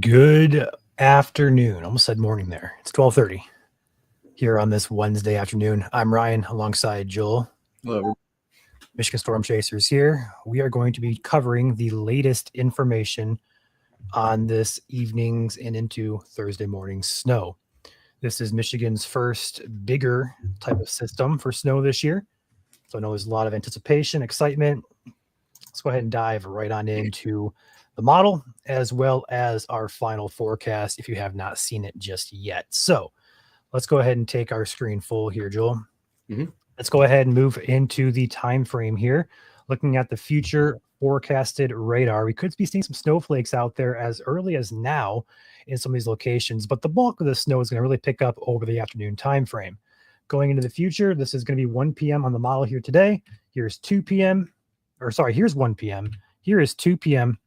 Good afternoon. Almost said morning there. It's 12:30 here on this Wednesday afternoon. I'm Ryan alongside Joel. Hello. Michigan Storm Chasers here. We are going to be covering the latest information on this evening's and into Thursday morning's snow. This is Michigan's first bigger type of system for snow this year. So I know there's a lot of anticipation, excitement. Let's go ahead and dive right on into the model as well as our final forecast if you have not seen it just yet. So let's go ahead and take our screen full here, Joel. Let's go ahead and move into the time frame here. Looking at the future forecasted radar, we could be seeing some snowflakes out there as early as now in some of these locations, but the bulk of the snow is going to really pick up over the afternoon time frame. Going into the future, this is going to be 1 p.m. on the model here today. Here's 2 p.m. or sorry, here's 1 p.m. Here is 2 p.m.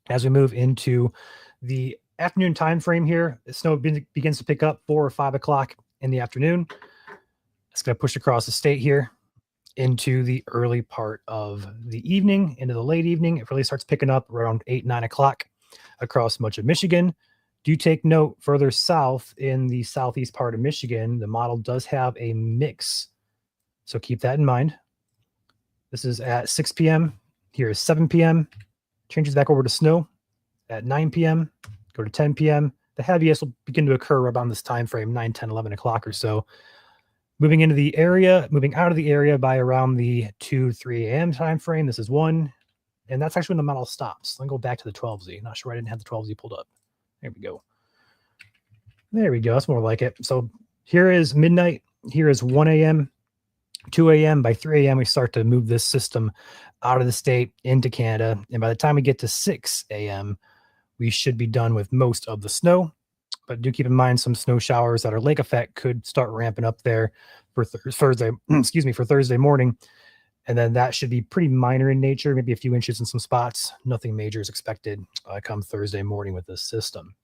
As we move into the afternoon time frame here, the snow begins to pick up 4 or 5 o'clock in the afternoon. It's going to push across the state here into the early part of the evening, into the late evening. It really starts picking up around 8, 9 o'clock across much of Michigan. Do take note further south in the southeast part of Michigan, the model does have a mix. So keep that in mind. This is at 6 p.m. Here is 7 p.m. Changes back over to snow at 9 p.m. Go to 10 p.m. The heaviest will begin to occur around this time frame, 9, 10, 11 o'clock or so. Moving into the area, moving out of the area by around the 2, 3 a.m. time frame. This is 1. And that's actually when the model stops. Let me go back to the 12Z. Not sure I didn't have the 12Z pulled up. There we go. There we go. That's more like it. So here is midnight. Here is 1 a.m., 2 a.m. By 3 a.m., we start to move this system out of the state into Canada. And by the time we get to 6 a.m., we should be done with most of the snow. But do keep in mind some snow showers that are lake effect could start ramping up there for Thursday, for Thursday morning. And then that should be pretty minor in nature, maybe a few inches in some spots. Nothing major is expected come Thursday morning with this system.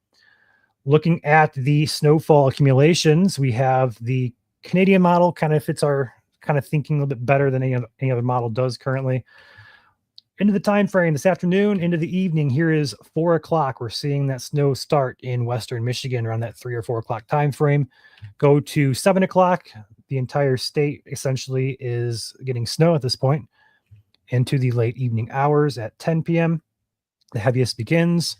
Looking at the snowfall accumulations, we have the Canadian model kind of fits our kind of thinking a little bit better than any other model does currently. Into the time frame this afternoon, into the evening, here is 4 o'clock. We're seeing that snow start in western Michigan around that 3 or 4 o'clock time frame. Go to 7 o'clock. The entire state essentially is getting snow at this point. Into the late evening hours at 10 p.m., the heaviest begins.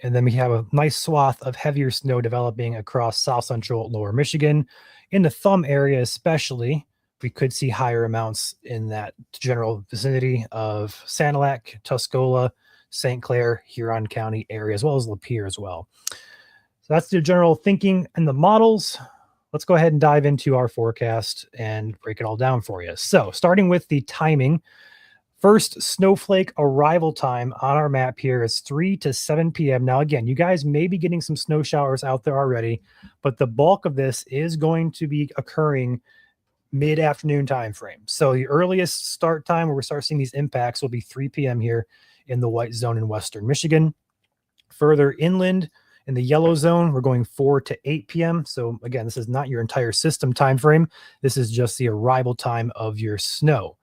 And then we have a nice swath of heavier snow developing across south central lower Michigan. In the thumb area especially, we could see higher amounts in that general vicinity of Sanilac, Tuscola, St. Clair, Huron County area, as well as Lapeer as well. So that's the general thinking and the models. Let's go ahead and dive into our forecast and break it all down for you. So starting with the timing, first snowflake arrival time on our map here is 3 to 7 p.m. Now, again, you guys may be getting some snow showers out there already, but the bulk of this is going to be occurring mid-afternoon time frame. So the earliest start time where we start seeing these impacts will be 3 p.m. here in the white zone in western Michigan. Further inland in the yellow zone, we're going 4 to 8 p.m. So again, this is not your entire system time frame. This is just the arrival time of your snow.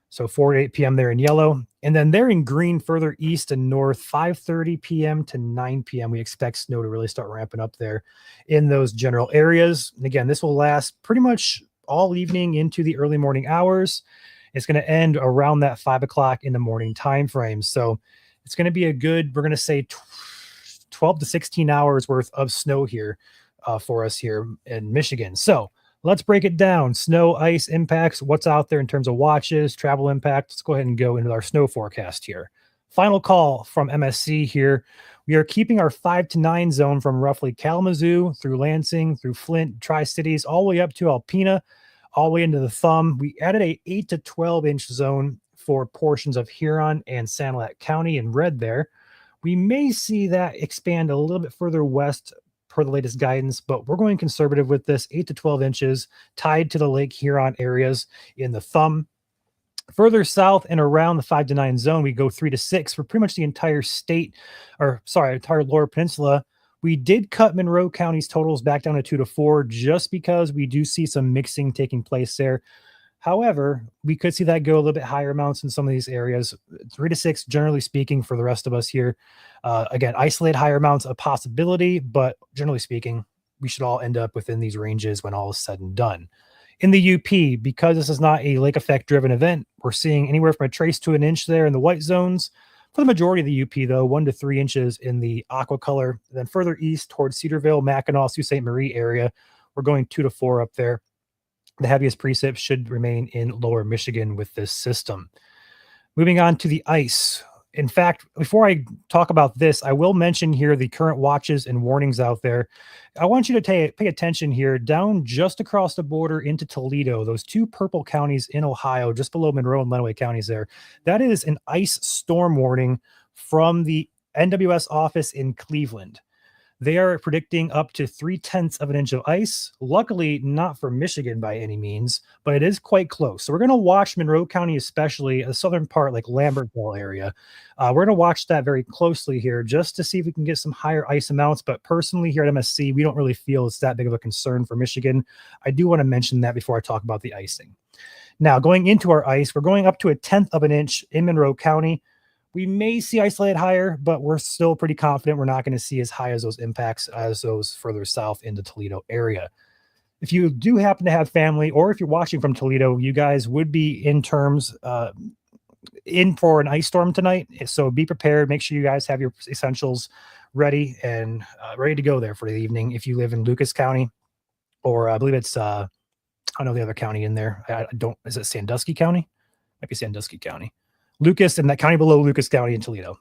So 4 to 8 p.m. there in yellow. And then there in green, further east and north, 5:30 p.m. to 9 p.m. We expect snow to really start ramping up there in those general areas. And again, this will last pretty much all evening into the early morning hours. It's going to end around that 5 o'clock in the morning time frame. So it's going to be a good, we're going to say 12 to 16 hours worth of snow here for us here in Michigan. So let's break it down. Snow, ice impacts, what's out there in terms of watches, travel impact. Let's go ahead and go into our snow forecast here. Final call from MSC here. We are keeping our 5 to 9 zone from roughly Kalamazoo through Lansing, through Flint, Tri-Cities, all the way up to Alpena, all the way into the thumb. We added a 8 to 12 inch zone for portions of Huron and Sanilac County in red there. We may see that expand a little bit further west per the latest guidance, but we're going conservative with this 8 to 12 inches tied to the Lake Huron areas in the thumb. Further south and around the 5 to 9 zone, we go 3 to 6 for pretty much the entire state, entire lower peninsula. We did cut Monroe County's totals back down to 2 to 4 just because we do see some mixing taking place there. However, we could see that go a little bit higher amounts in some of these areas. 3 to 6, generally speaking, for the rest of us here. Again, isolate higher amounts a possibility, but generally speaking, we should all end up within these ranges when all is said and done. In the UP, because this is not a lake effect driven event, we're seeing anywhere from a trace to an inch there in the white zones. For the majority of the UP, though, 1 to 3 inches in the aqua color. Then further east towards Cedarville, Mackinac, Sault Ste. Marie area, we're going 2 to 4 up there. The heaviest precip should remain in lower Michigan with this system. Moving on to the ice. In fact, before I talk about this, I will mention here the current watches and warnings out there. I want you to pay attention here down just across the border into Toledo, those 2 purple counties in Ohio, just below Monroe and Lenawee counties there. That is an ice storm warning from the NWS office in Cleveland. They are predicting up to 0.3 of an inch of ice. Luckily, not for Michigan by any means, but it is quite close. So we're going to watch Monroe County, especially the southern part, like Lambertville area. We're going to watch that very closely here just to see if we can get some higher ice amounts. But personally, here at MSC, we don't really feel it's that big of a concern for Michigan. I do want to mention that before I talk about the icing. Now, going into our ice, we're going up to 0.1 of an inch in Monroe County. We may see isolated higher, but we're still pretty confident we're not going to see as high as those impacts as those further south in the Toledo area. If you do happen to have family, or if you're watching from Toledo, you guys would be in for an ice storm tonight. So be prepared. Make sure you guys have your essentials ready and ready to go there for the evening. If you live in Lucas County, or I believe it's, I know the other county in there. Is it Sandusky County? Might be Sandusky County. Lucas and that county below Lucas County in Toledo.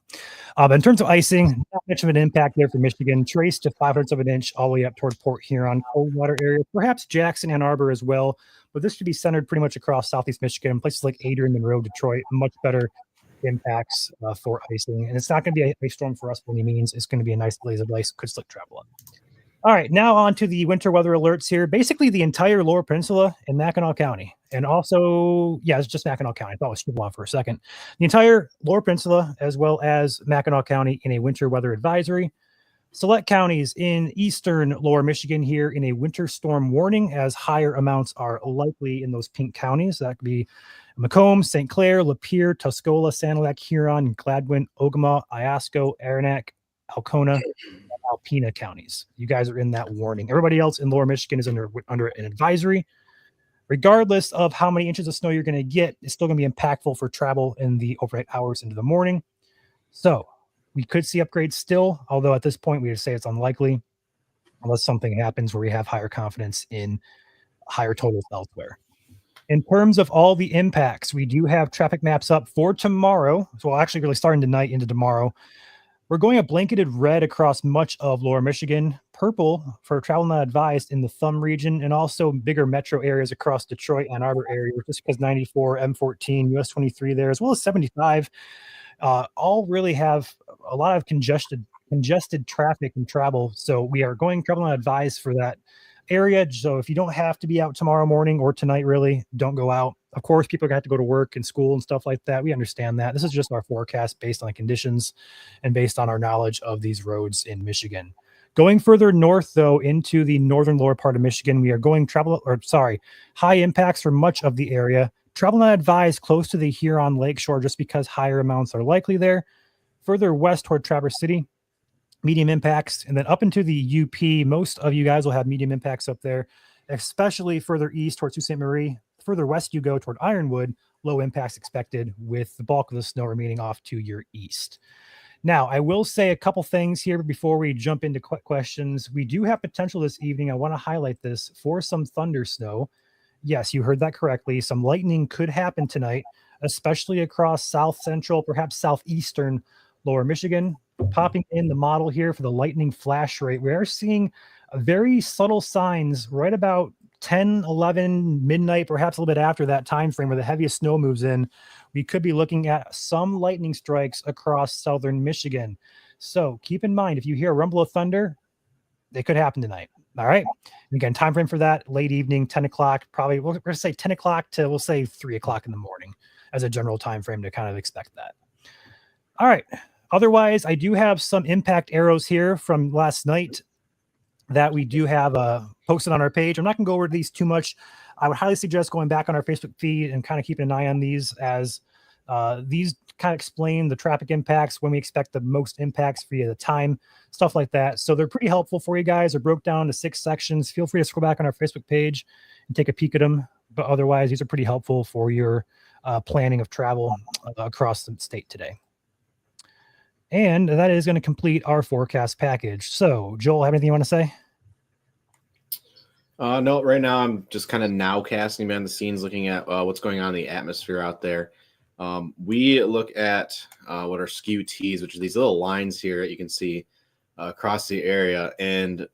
In terms of icing, not much of an impact there for Michigan. Trace to 0.5 of an inch all the way up toward Port Huron, Coldwater area, perhaps Jackson, Ann Arbor as well. But this should be centered pretty much across southeast Michigan, places like Adrian, Monroe, Detroit, much better impacts for icing. And it's not going to be a ice storm for us by any means. It's going to be a nice blaze of ice, could slick travel up. All right, now on to the winter weather alerts here. Basically, the entire Lower Peninsula and Mackinac County. And also, yeah, it's just Mackinac County. I thought it was scribbled on for a second. The entire Lower Peninsula, as well as Mackinac County, in a winter weather advisory. Select counties in eastern Lower Michigan here in a winter storm warning, as higher amounts are likely in those pink counties. That could be Macomb, St. Clair, Lapeer, Tuscola, Sanilac, Huron, Gladwin, Ogama, Iosco, Aranac, Alcona, Alpena counties. You guys are in that warning. Everybody else in Lower Michigan is under an advisory. Regardless of how many inches of snow you're going to get, it's still going to be impactful for travel in the overnight hours into the morning. So we could see upgrades still, although at this point we would say it's unlikely unless something happens where we have higher confidence in higher totals elsewhere. In terms of all the impacts, we do have traffic maps up for tomorrow. So we'll actually really starting tonight into tomorrow. We're going a blanketed red across much of Lower Michigan, purple for travel not advised in the Thumb region, and also bigger metro areas across Detroit, Ann Arbor area, just because 94, M14, US 23 there, as well as 75, all really have a lot of congested traffic and travel. So we are going travel not advised for that area. So if you don't have to be out tomorrow morning or tonight, really, don't go out. Of course, people are going to have to go to work and school and stuff like that. We understand that. This is just our forecast based on the conditions and based on our knowledge of these roads in Michigan. Going further north, though, into the northern lower part of Michigan, we are going high impacts for much of the area. Travel not advised close to the Huron Lakeshore just because higher amounts are likely there. Further west toward Traverse City, medium impacts. And then up into the UP, most of you guys will have medium impacts up there, especially further east towards Sault Ste. Marie. Further west you go toward Ironwood, low impacts expected with the bulk of the snow remaining off to your east. Now, I will say a couple things here before we jump into questions. We do have potential this evening. I want to highlight this for some thunder snow. Yes, you heard that correctly. Some lightning could happen tonight, especially across south central, perhaps southeastern Lower Michigan. Popping in the model here for the lightning flash rate, we are seeing very subtle signs right about 10, 11, midnight, perhaps a little bit after that time frame where the heaviest snow moves in. We could be looking at some lightning strikes across southern Michigan. So keep in mind, if you hear a rumble of thunder, they could happen tonight. All right. And again, time frame for that, late evening, 10 o'clock, probably we're going to say 10 o'clock to, we'll say 3 o'clock in the morning as a general time frame to kind of expect that. All right. Otherwise, I do have some impact arrows here from last night that we do have posted on our page. I'm not going to go over these too much. I would highly suggest going back on our Facebook feed and kind of keeping an eye on these, as these kind of explain the traffic impacts, when we expect the most impacts via the time, stuff like that. So they're pretty helpful for you guys. They're broke down into 6 sections. Feel free to scroll back on our Facebook page and take a peek at them. But otherwise, these are pretty helpful for your planning of travel across the state today. And that is going to complete our forecast package. So, Joel, have anything you want to say? No, right now I'm just kind of nowcasting behind the scenes, looking at what's going on in the atmosphere out there. We look at what are SKU-Ts, which are these little lines here that you can see across the area. And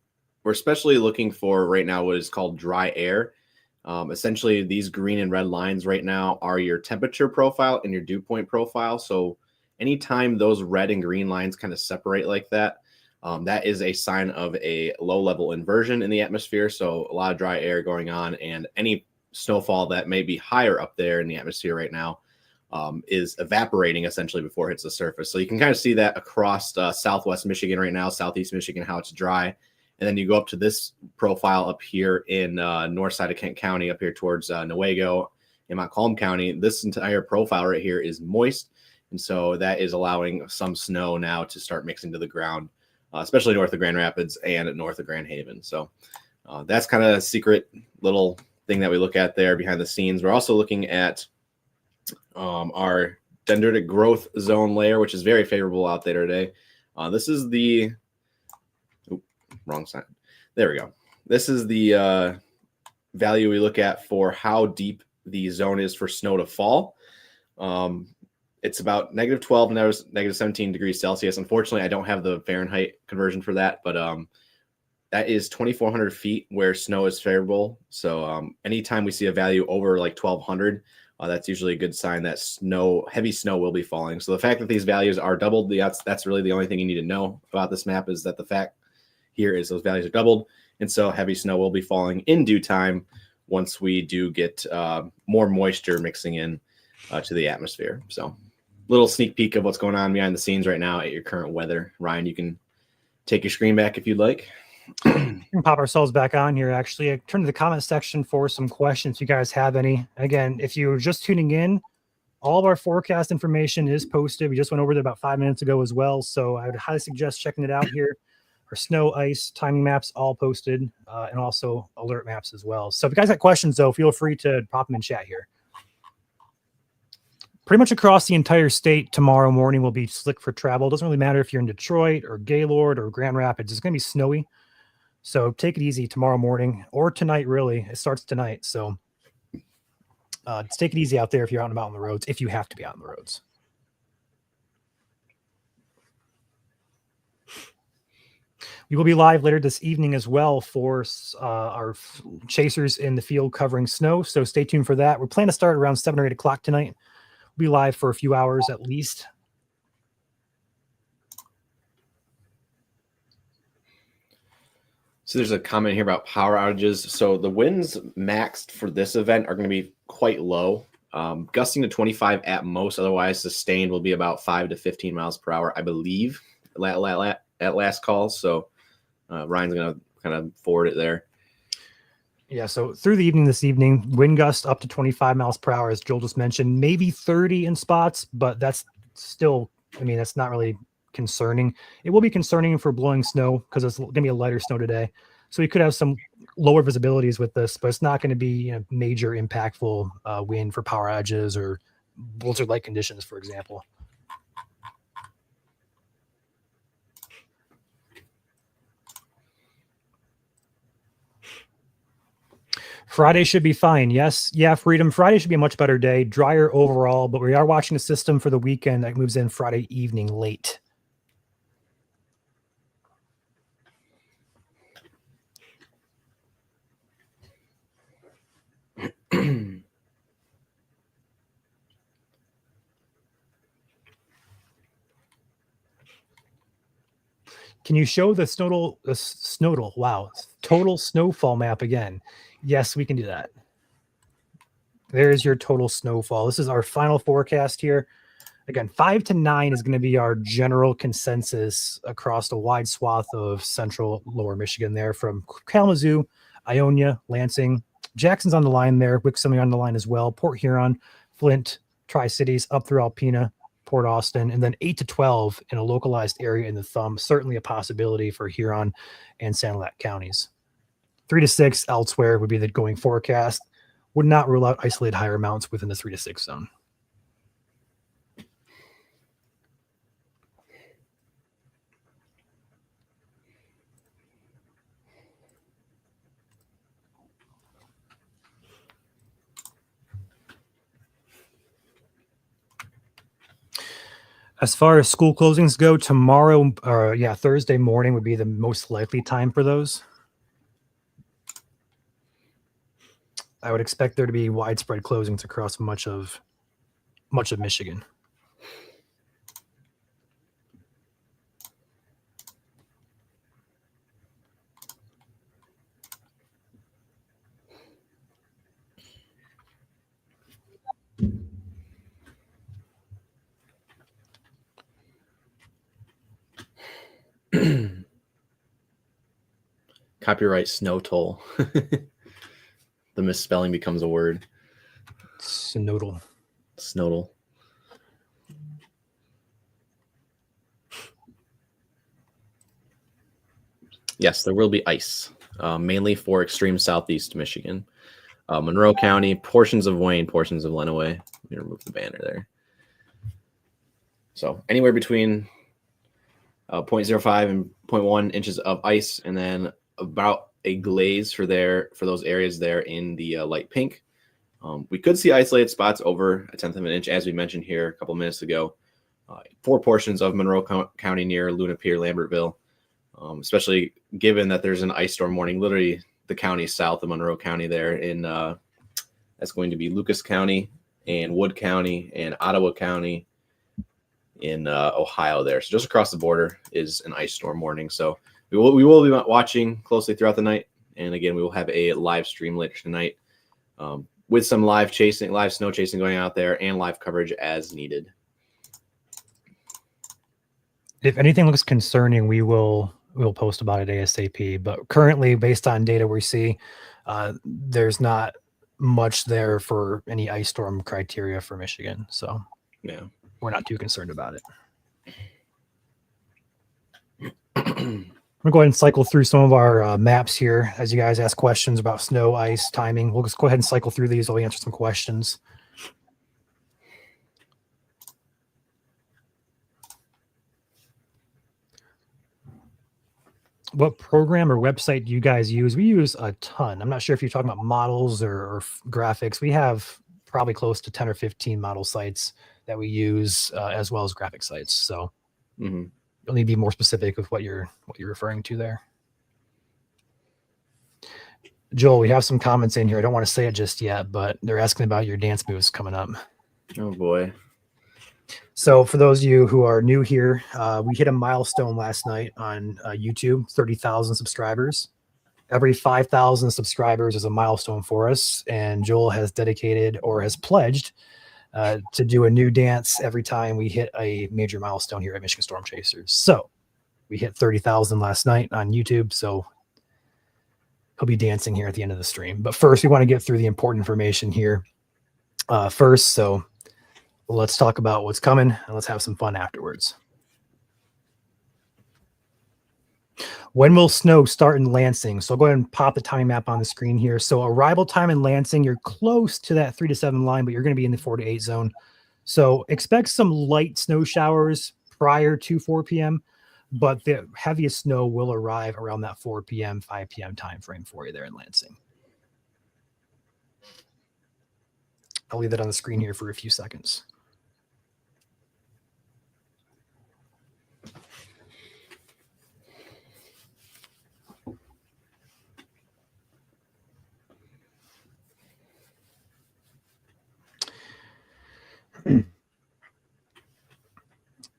we're especially looking for right now what is called dry air. Essentially, these green and red lines right now are your temperature profile and your dew point profile. So anytime those red and green lines kind of separate like that, that is a sign of a low level inversion in the atmosphere. So a lot of dry air going on, and any snowfall that may be higher up there in the atmosphere right now is evaporating essentially before it hits the surface. So you can kind of see that across southwest Michigan right now, southeast Michigan, how it's dry. And then you go up to this profile up here in north side of Kent County, up here towards Newaygo in Montcalm County. This entire profile right here is moist. And so that is allowing some snow now to start mixing to the ground, especially north of Grand Rapids and north of Grand Haven. So that's kind of a secret little thing that we look at there behind the scenes. We're also looking at our dendritic growth zone layer, which is very favorable out there today. This is the wrong side. There we go. This is the value we look at for how deep the zone is for snow to fall. It's about -12, -17 degrees Celsius. Unfortunately, I don't have the Fahrenheit conversion for that, but that is 2,400 feet where snow is favorable. So anytime we see a value over like 1,200, that's usually a good sign that heavy snow will be falling. So the fact that these values are doubled, that's really the only thing you need to know about this map, is that the fact here is those values are doubled. And so heavy snow will be falling in due time once we do get more moisture mixing in to the atmosphere. So little sneak peek of what's going on behind the scenes right now at your current weather. Ryan, you can take your screen back if you'd like. We can pop ourselves back on here. Actually, I turn to the comment section for some questions if you guys have any. Again, if you're just tuning in, all of our forecast information is posted. We just went over it about 5 minutes ago as well. So I would highly suggest checking it out here. Our snow, ice, timing maps all posted, and also alert maps as well. So if you guys have questions, though, feel free to pop them in chat here. Pretty much across the entire state tomorrow morning will be slick for travel. It doesn't really matter if you're in Detroit or Gaylord or Grand Rapids. It's going to be snowy. So take it easy tomorrow morning, or tonight, really. It starts tonight. So just take it easy out there if you're out and about on the roads, if you have to be out on the roads. We will be live later this evening as well for our chasers in the field covering snow. So stay tuned for that. We're planning to start around 7 or 8 o'clock tonight. We'll be live for a few hours at least. So there's a comment here about power outages. So the winds maxed for this event are going to be quite low, gusting to 25 at most. Otherwise, sustained will be about 5 to 15 miles per hour, I believe, at last call. So Ryan's going to kind of forward it there. Yeah, so through the evening this evening, wind gusts up to 25 miles per hour, as Joel just mentioned, maybe 30 in spots, but that's still, I mean, that's not really concerning. It will be concerning for blowing snow because it's going to be a lighter snow today. So we could have some lower visibilities with this, but it's not going to be major impactful wind for power outages or blizzard-like conditions, for example. Friday should be fine. Yes. Yeah, Freedom. Friday should be a much better day. Drier overall, but we are watching a system for the weekend that moves in Friday evening late. Can you show the total snowfall map again? Yes, we can do that. There's your total snowfall. This is our final forecast here. Again, 5 to 9 is going to be our general consensus across a wide swath of central lower Michigan there, from Kalamazoo, Ionia, Lansing, Jackson's on the line there. Wixoming on the line as well. Port Huron, Flint, Tri-Cities, up through Alpena, Port Austin, and then 8 to 12 in a localized area in the Thumb. Certainly a possibility for Huron and Sanilac counties. 3 to 6 elsewhere would be the going forecast. Would not rule out isolated higher amounts within the 3 to 6 zone. As far as school closings go, tomorrow, Thursday morning would be the most likely time for those. I would expect there to be widespread closings across much of Michigan. Copyright snow toll. The misspelling becomes a word. Snowdle. Snowdle. Yes, there will be ice, mainly for extreme southeast Michigan. Monroe County, portions of Wayne, portions of Lenawee. Let me remove the banner there. So anywhere between 0.05 and 0.1 inches of ice, and then about a glaze for those areas there in the light pink. We could see isolated spots over 1/10 of an inch, as we mentioned here a couple minutes ago. 4 portions of Monroe County near Luna Pier, Lambertville, especially given that there's an ice storm warning, literally the county south of Monroe County there in that's going to be Lucas County and Wood County and Ottawa County in Ohio there. So just across the border is an ice storm warning. So we will be watching closely throughout the night. And again, we will have a live stream later tonight with some live snow chasing going out there and live coverage as needed. If anything looks concerning, we'll post about it ASAP. But currently, based on data we see, there's not much there for any ice storm criteria for Michigan. So yeah, we're not too concerned about it. I'm gonna go ahead and cycle through some of our maps here as you guys ask questions about snow, ice, timing. We'll just go ahead and cycle through these while we answer some questions. What program or website do you guys use? We use a ton. I'm not sure if you're talking about models or graphics. We have probably close to 10 or 15 model sites that we use, as well as graphic sites. So you'll need to be more specific with what you're referring to there. Joel, we have some comments in here. I don't want to say it just yet, but they're asking about your dance moves coming up. Oh boy. So for those of you who are new here, we hit a milestone last night on YouTube, 30,000 subscribers. Every 5,000 subscribers is a milestone for us. And Joel has dedicated or has pledged to do a new dance every time we hit a major milestone here at Michigan Storm Chasers. So we hit 30,000 last night on YouTube. So he'll be dancing here at the end of the stream. But first, we want to get through the important information here first. So let's talk about what's coming and let's have some fun afterwards. When will snow start in Lansing? So I'll go ahead and pop the timing map on the screen here. So arrival time in Lansing, you're close to that 3 to 7 line, but you're going to be in the 4 to 8 zone. So expect some light snow showers prior to 4 p.m., but the heaviest snow will arrive around that 4 p.m., 5 p.m. time frame for you there in Lansing. I'll leave that on the screen here for a few seconds.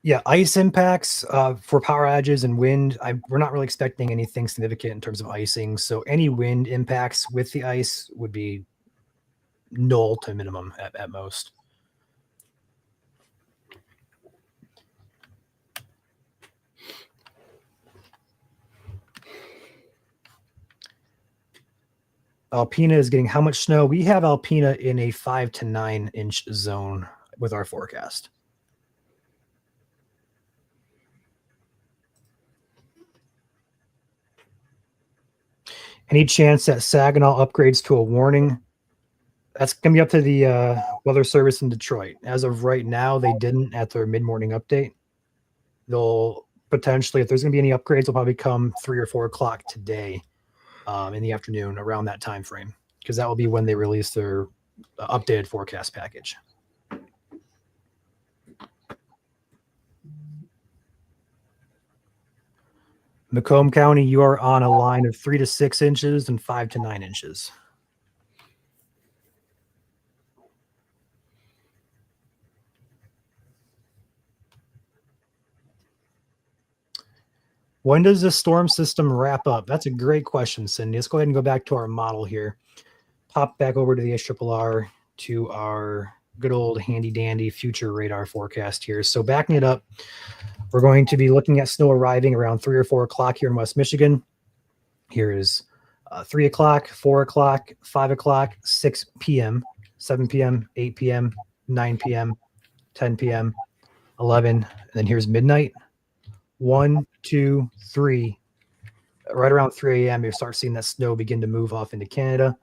Yeah, ice impacts for power outages and wind. We're not really expecting anything significant in terms of icing. So any wind impacts with the ice would be null to minimum at most. Alpena is getting how much snow? We have Alpena in a 5 to 9 inch zone with our forecast. Any chance that Saginaw upgrades to a warning? That's going to be up to the Weather Service in Detroit. As of right now, they didn't at their mid-morning update. They'll potentially, if there's going to be any upgrades, they'll probably come 3 or 4 o'clock today in the afternoon around that time frame, because that will be when they release their updated forecast package. Macomb County, you are on a line of 3 to 6 inches and 5 to 9 inches. When does the storm system wrap up? That's a great question, Cindy. Let's go ahead and go back to our model here. Pop back over to the HRRR to our good old handy dandy future radar forecast here. So backing it up, we're going to be looking at snow arriving around 3 or 4 o'clock here in West Michigan. Here is 3 o'clock, 4 o'clock, 5 o'clock, 6 p.m., 7 p.m., 8 p.m., 9 p.m., 10 p.m., 11, and then here's midnight. 1, 2, 3. Right around 3 a.m., you start seeing that snow begin to move off into Canada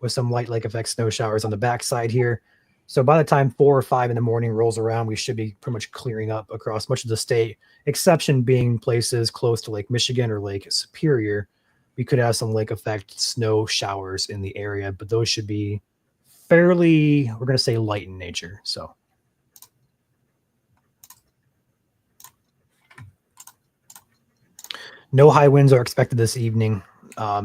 with some light lake effect snow showers on the backside here. So by the time 4 or 5 in the morning rolls around, we should be pretty much clearing up across much of the state, exception being places close to Lake Michigan or Lake Superior. We could have some lake effect snow showers in the area, but those should be fairly, we're going to say light in nature. So no high winds are expected this evening.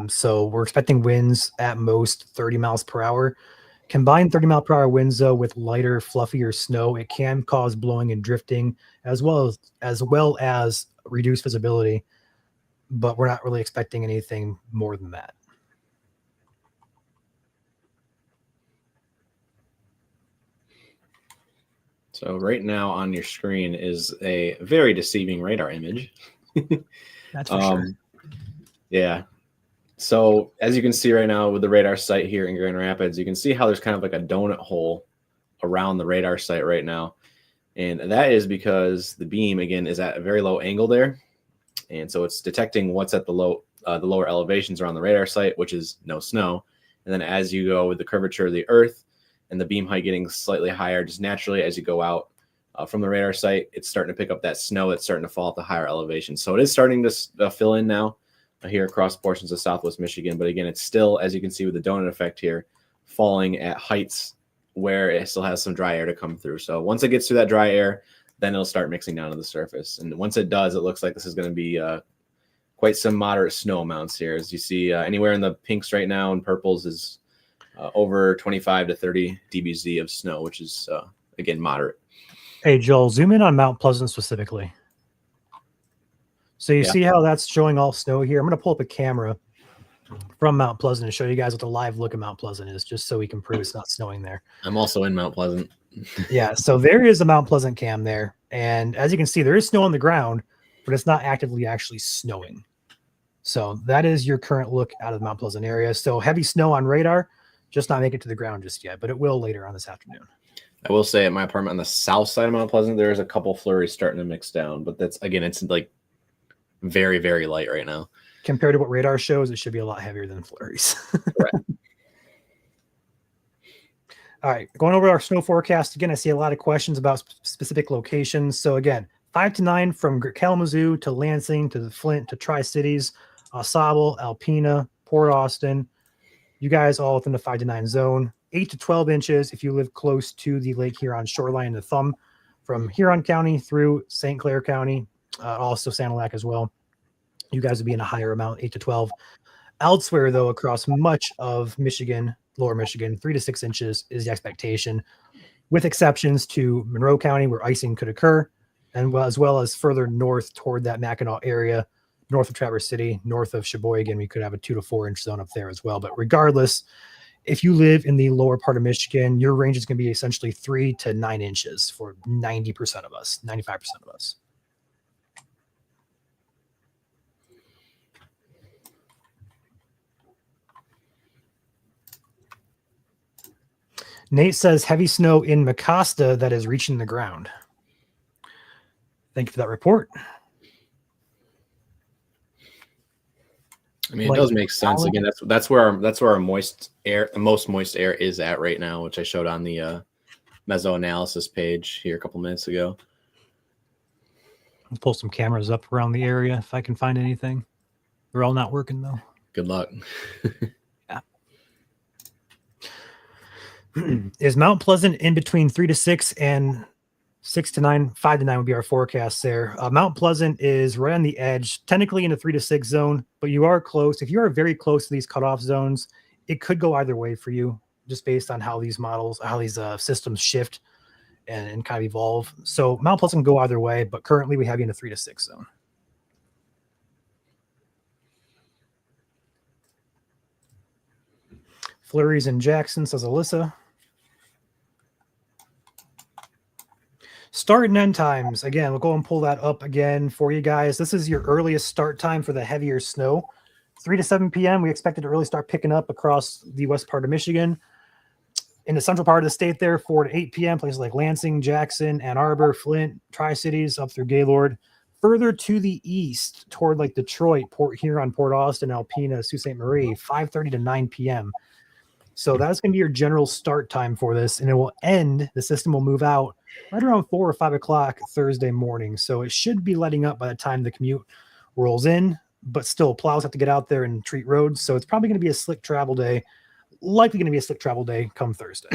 So we're expecting winds at most 30 miles per hour. Combined 30 mile per hour winds, though, with lighter, fluffier snow, it can cause blowing and drifting, as well as reduced visibility. But we're not really expecting anything more than that. So right now on your screen is a very deceiving radar image. That's for sure. Yeah. So as you can see right now with the radar site here in Grand Rapids, you can see how there's kind of like a donut hole around the radar site right now. And that is because the beam, again, is at a very low angle there. And so it's detecting what's at the lower elevations around the radar site, which is no snow. And then as you go with the curvature of the Earth and the beam height getting slightly higher, just naturally as you go out from the radar site, it's starting to pick up that snow that's starting to fall at the higher elevations. So it is starting to fill in now here across portions of Southwest Michigan. But again, it's still, as you can see with the donut effect here, falling at heights where it still has some dry air to come through. So once it gets through that dry air, then it'll start mixing down to the surface. And once it does, it looks like this is going to be quite some moderate snow amounts here. As you see, anywhere in the pinks right now and purples is over 25 to 30 dBz of snow, which is, again, moderate. Hey, Joel, zoom in on Mount Pleasant specifically. So you see how that's showing all snow here? I'm going to pull up a camera from Mount Pleasant and show you guys what the live look of Mount Pleasant is, just so we can prove it's not snowing there. I'm also in Mount Pleasant. Yeah, so there is a Mount Pleasant cam there. And as you can see, there is snow on the ground, but it's not actively actually snowing. So that is your current look out of the Mount Pleasant area. So heavy snow on radar, just not make it to the ground just yet, but it will later on this afternoon. I will say at my apartment on the south side of Mount Pleasant, there's a couple flurries starting to mix down, but that's, again, it's like very, very light right now. Compared to what radar shows, it should be a lot heavier than flurries. Correct. All right, going over our snow forecast again. I see a lot of questions about specific locations. So again, 5 to 9 from Kalamazoo to Lansing to the Flint to Tri-Cities, AuSable, Alpena, Port Austin. You guys all within the 5 to 9 zone. 8 to 12 inches if you live close to the Lake Huron shoreline, the thumb from Huron County through St. Clair County, also Sanilac as well. You guys would be in a higher amount, 8 to 12. Elsewhere, though, across much of Michigan, lower Michigan, 3 to 6 inches is the expectation, with exceptions to Monroe County where icing could occur, and as well as further north toward that Mackinac area, north of Traverse City, north of Sheboygan, we could have a 2 to 4 inch zone up there as well. But regardless, if you live in the lower part of Michigan, your range is going to be essentially 3 to 9 inches for 90% of us, 95% of us. Nate says heavy snow in Mecosta that is reaching the ground. Thank you for that report. I mean, it Like does make sense. Again, that's where our moist air, the most moist air, is at right now, which I showed on the meso analysis page here a couple minutes ago. I'll pull some cameras up around the area if I can find anything. They're all not working though. Good luck. Yeah. Is Mount Pleasant in between 3 to 6 and 6 to 9? 5 to 9 would be our forecast there. Mount Pleasant is right on the edge, technically in the 3 to 6 zone, but you are close. If you are very close to these cutoff zones, it could go either way for you, just based on how these models, how these systems shift and kind of evolve. So Mount Pleasant can go either way, but currently we have you in the 3 to 6 zone. Flurries in Jackson, says Alyssa. Start and end times. Again, we'll go and pull that up again for you guys. This is your earliest start time for the heavier snow. 3 to 7 p.m. We expect it to really start picking up across the west part of Michigan. In the central part of the state there, 4 to 8 p.m., places like Lansing, Jackson, Ann Arbor, Flint, Tri-Cities, up through Gaylord. Further to the east, toward like Detroit, Port Huron, Port Austin, Alpena, Sault Ste. Marie, 5:30 to 9 p.m. So that's going to be your general start time for this, and it will end, the system will move out right around 4 or 5 o'clock Thursday morning. So it should be letting up by the time the commute rolls in, but still plows have to get out there and treat roads. So it's probably going to be a slick travel day, likely going to be a slick travel day come Thursday.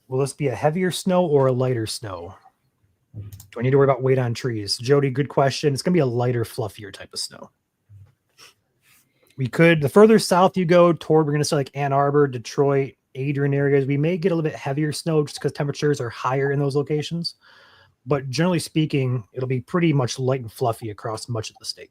Will this be a heavier snow or a lighter snow? Do I need to worry about weight on trees? Jody, good question. It's going to be a lighter, fluffier type of snow. We could, the further south you go toward, we're going to say like Ann Arbor, Detroit, Adrian areas, we may get a little bit heavier snow just because temperatures are higher in those locations. But generally speaking, it'll be pretty much light and fluffy across much of the state.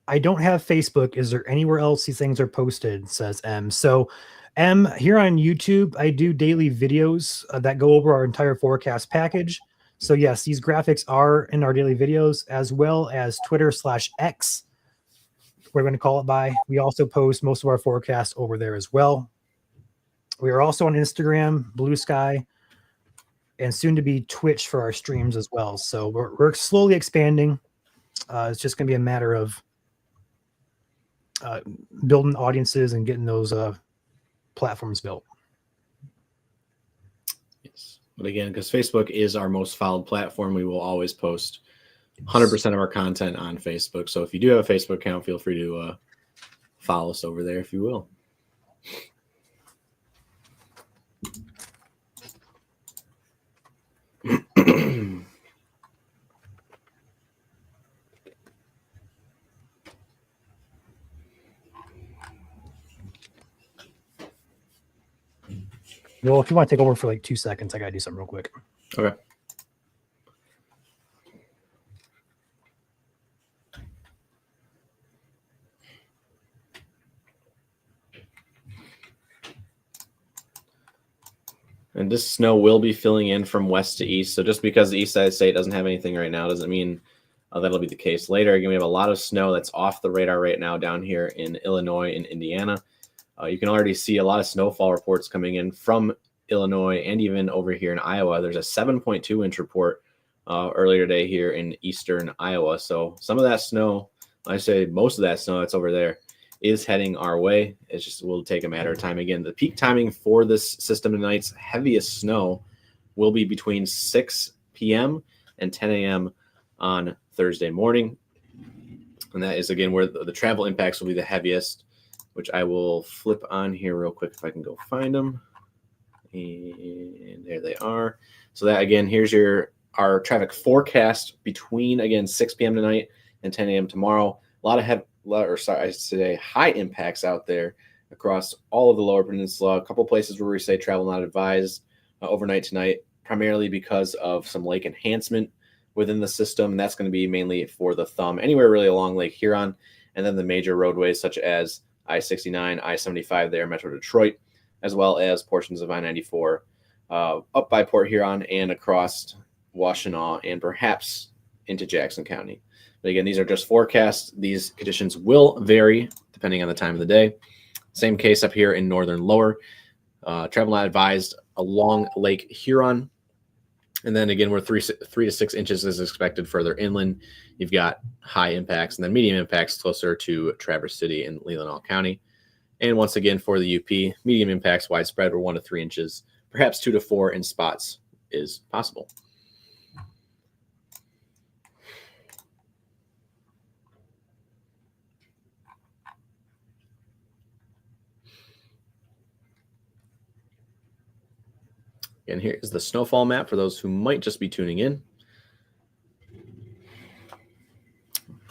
I don't have Facebook. Is there anywhere else these things are posted? Says M. So, M, here on YouTube, I do daily videos that go over our entire forecast package. So, yes, these graphics are in our daily videos, as well as Twitter/X, we're going to call it by. We also post most of our forecasts over there as well. We are also on Instagram, Blue Sky, and soon to be Twitch for our streams as well. So we're slowly expanding. It's just going to be a matter of building audiences and getting those platforms built. Yes, but again, because Facebook is our most followed platform, we will always post 100% of our content on Facebook. So if you do have a Facebook account, feel free to follow us over there if you will. Well, if you want to take over for like 2 seconds, I got to do something real quick. Okay. And this snow will be filling in from west to east. So just because the east side of the state doesn't have anything right now doesn't mean that'll be the case later. Again, we have a lot of snow that's off the radar right now down here in Illinois and Indiana. You can already see a lot of snowfall reports coming in from Illinois and even over here in Iowa. There's a 7.2 inch report earlier today here in eastern Iowa. So some of that snow, I say most of that snow that's over there, is heading our way. It's just will take a matter of time. Again, the peak timing for this system tonight's heaviest snow will be between 6 p.m. and 10 a.m. on Thursday morning. And that is, again, where the travel impacts will be the heaviest, which I will flip on here real quick if I can go find them. And there they are. So that, again, here's our traffic forecast between, again, 6 p.m. tonight and 10 a.m. tomorrow. A lot of high impacts out there across all of the lower peninsula. A couple places where we say travel not advised overnight tonight, primarily because of some lake enhancement within the system, and that's going to be mainly for the thumb, anywhere really along Lake Huron, and then the major roadways such as I-69, I-75 there, Metro Detroit, as well as portions of I-94 up by Port Huron and across Washtenaw and perhaps into Jackson County. But again, these are just forecasts. These conditions will vary depending on the time of the day. Same case up here in northern lower. Travel not advised along Lake Huron. And then again, we're 3 to 6 inches is expected further inland. You've got high impacts and then medium impacts closer to Traverse City and Leelanau County. And once again, for the UP, medium impacts widespread, were 1 to 3 inches, perhaps 2 to 4 in spots is possible. And here is the snowfall map for those who might just be tuning in.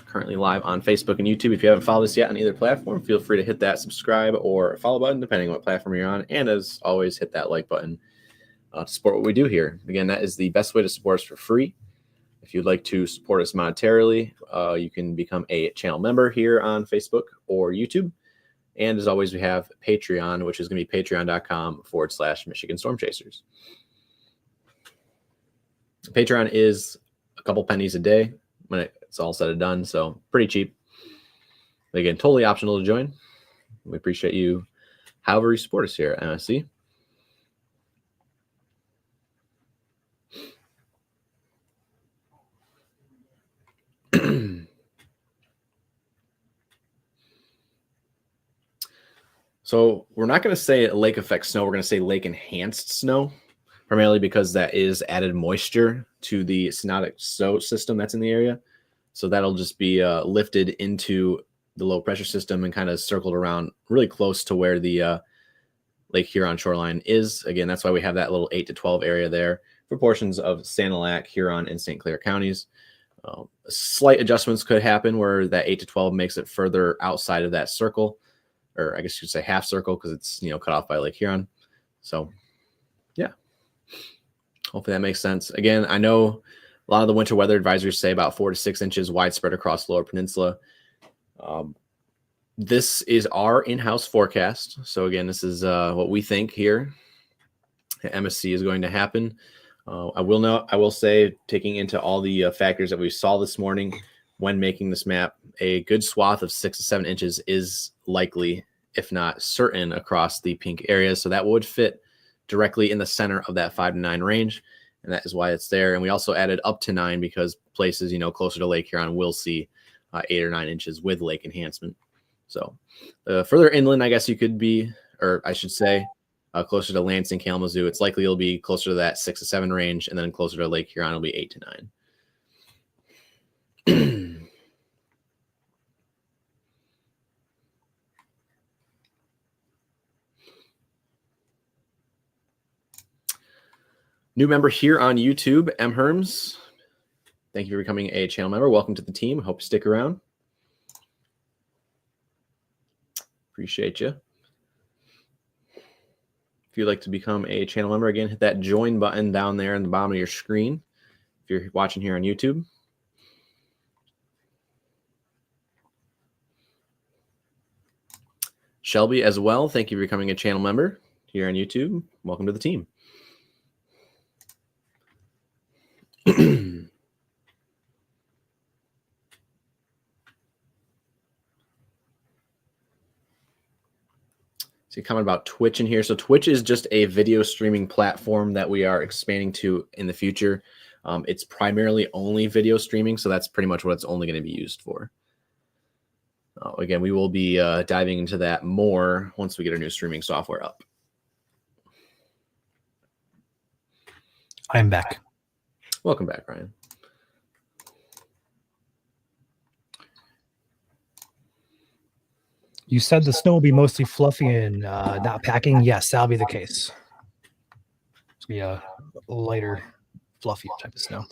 Currently live on Facebook and YouTube. If you haven't followed us yet on either platform, feel free to hit that subscribe or follow button, depending on what platform you're on. And as always, hit that like button to support what we do here. Again, that is the best way to support us for free. If you'd like to support us monetarily, you can become a channel member here on Facebook or YouTube. And as always, we have Patreon, which is going to be patreon.com/Michigan Storm Chasers. Patreon is a couple pennies a day when it's all said and done, so pretty cheap. But again, totally optional to join. We appreciate you however you support us here at MSC. So we're not going to say lake effect snow. We're going to say lake enhanced snow, primarily because that is added moisture to the synodic snow system that's in the area. So that'll just be lifted into the low pressure system and kind of circled around really close to where the Lake Huron shoreline is. Again, that's why we have that little 8 to 12 area there for portions of Sanilac, Huron, and St. Clair counties. Slight adjustments could happen where that 8 to 12 makes it further outside of that circle, or I guess you could say half circle because it's, cut off by Lake Huron. So yeah, hopefully that makes sense. Again, I know a lot of the winter weather advisories say about 4 to 6 inches widespread across Lower Peninsula. This is our in-house forecast. So again, this is what we think here at MSC is going to happen. I will say, taking into all the factors that we saw this morning when making this map, a good swath of 6 to 7 inches is likely, if not certain, across the pink areas. So that would fit directly in the center of that 5 to 9 range. And that is why it's there. And we also added up to 9 because places, closer to Lake Huron will see 8 or 9 inches with lake enhancement. So further inland, I guess you could be, or I should say, closer to Lansing, Kalamazoo, it's likely it'll be closer to that 6 to 7 range. And then closer to Lake Huron, it'll be 8 to 9. New member here on YouTube, M. Herms. Thank you for becoming a channel member. Welcome to the team. Hope you stick around. Appreciate you. If you'd like to become a channel member, again, hit that join button down there in the bottom of your screen if you're watching here on YouTube. Shelby as well, thank you for becoming a channel member here on YouTube. Welcome to the team. See a comment about Twitch in here. So Twitch is just a video streaming platform that we are expanding to in the future. It's primarily only video streaming, so that's pretty much what it's only going to be used for. Again, we will be diving into that more once we get our new streaming software up. I'm back. Welcome back, Ryan. You said the snow will be mostly fluffy and not packing. Yes, that'll be the case. It's going to be a lighter, fluffy type of snow.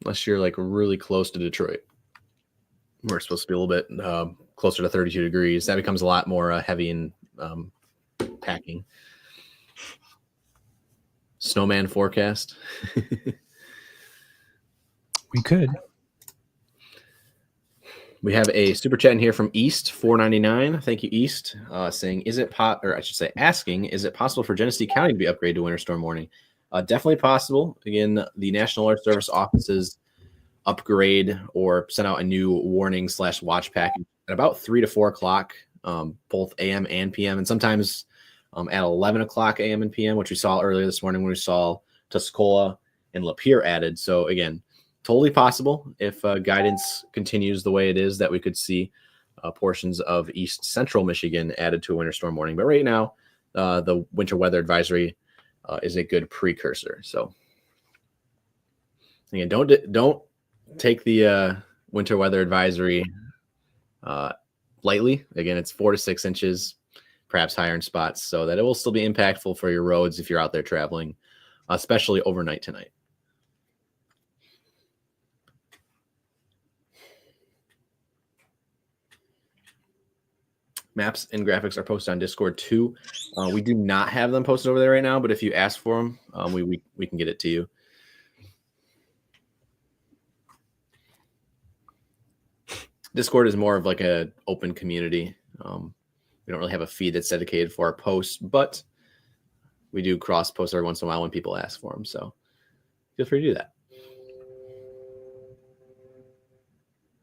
Unless you're like really close to Detroit. We're supposed to be a little bit closer to 32 degrees. That becomes a lot more heavy and packing. Snowman forecast. We could. We have a super chat in here from East 499. Thank you, East. Saying, asking, is it possible for Genesee County to be upgraded to winter storm warning? Definitely possible. Again, the National Alert Service offices upgrade or send out a new warning / watch package at about 3 to 4 o'clock, both AM and PM, and sometimes at 11 o'clock AM and PM, which we saw earlier this morning when we saw Tuscola and Lapeer added. So again, totally possible if guidance continues the way it is that we could see portions of East Central Michigan added to a winter storm warning. But right now, the winter weather advisory is a good precursor. So again, don't take the winter weather advisory lightly. Again, it's 4 to 6 inches, perhaps higher in spots, so that it will still be impactful for your roads if you're out there traveling, especially overnight tonight. Maps and graphics are posted on Discord too. We do not have them posted over there right now, but if you ask for them, we can get it to you. Discord is more of like an open community. We don't really have a feed that's dedicated for our posts, but we do cross post every once in a while when people ask for them. So feel free to do that.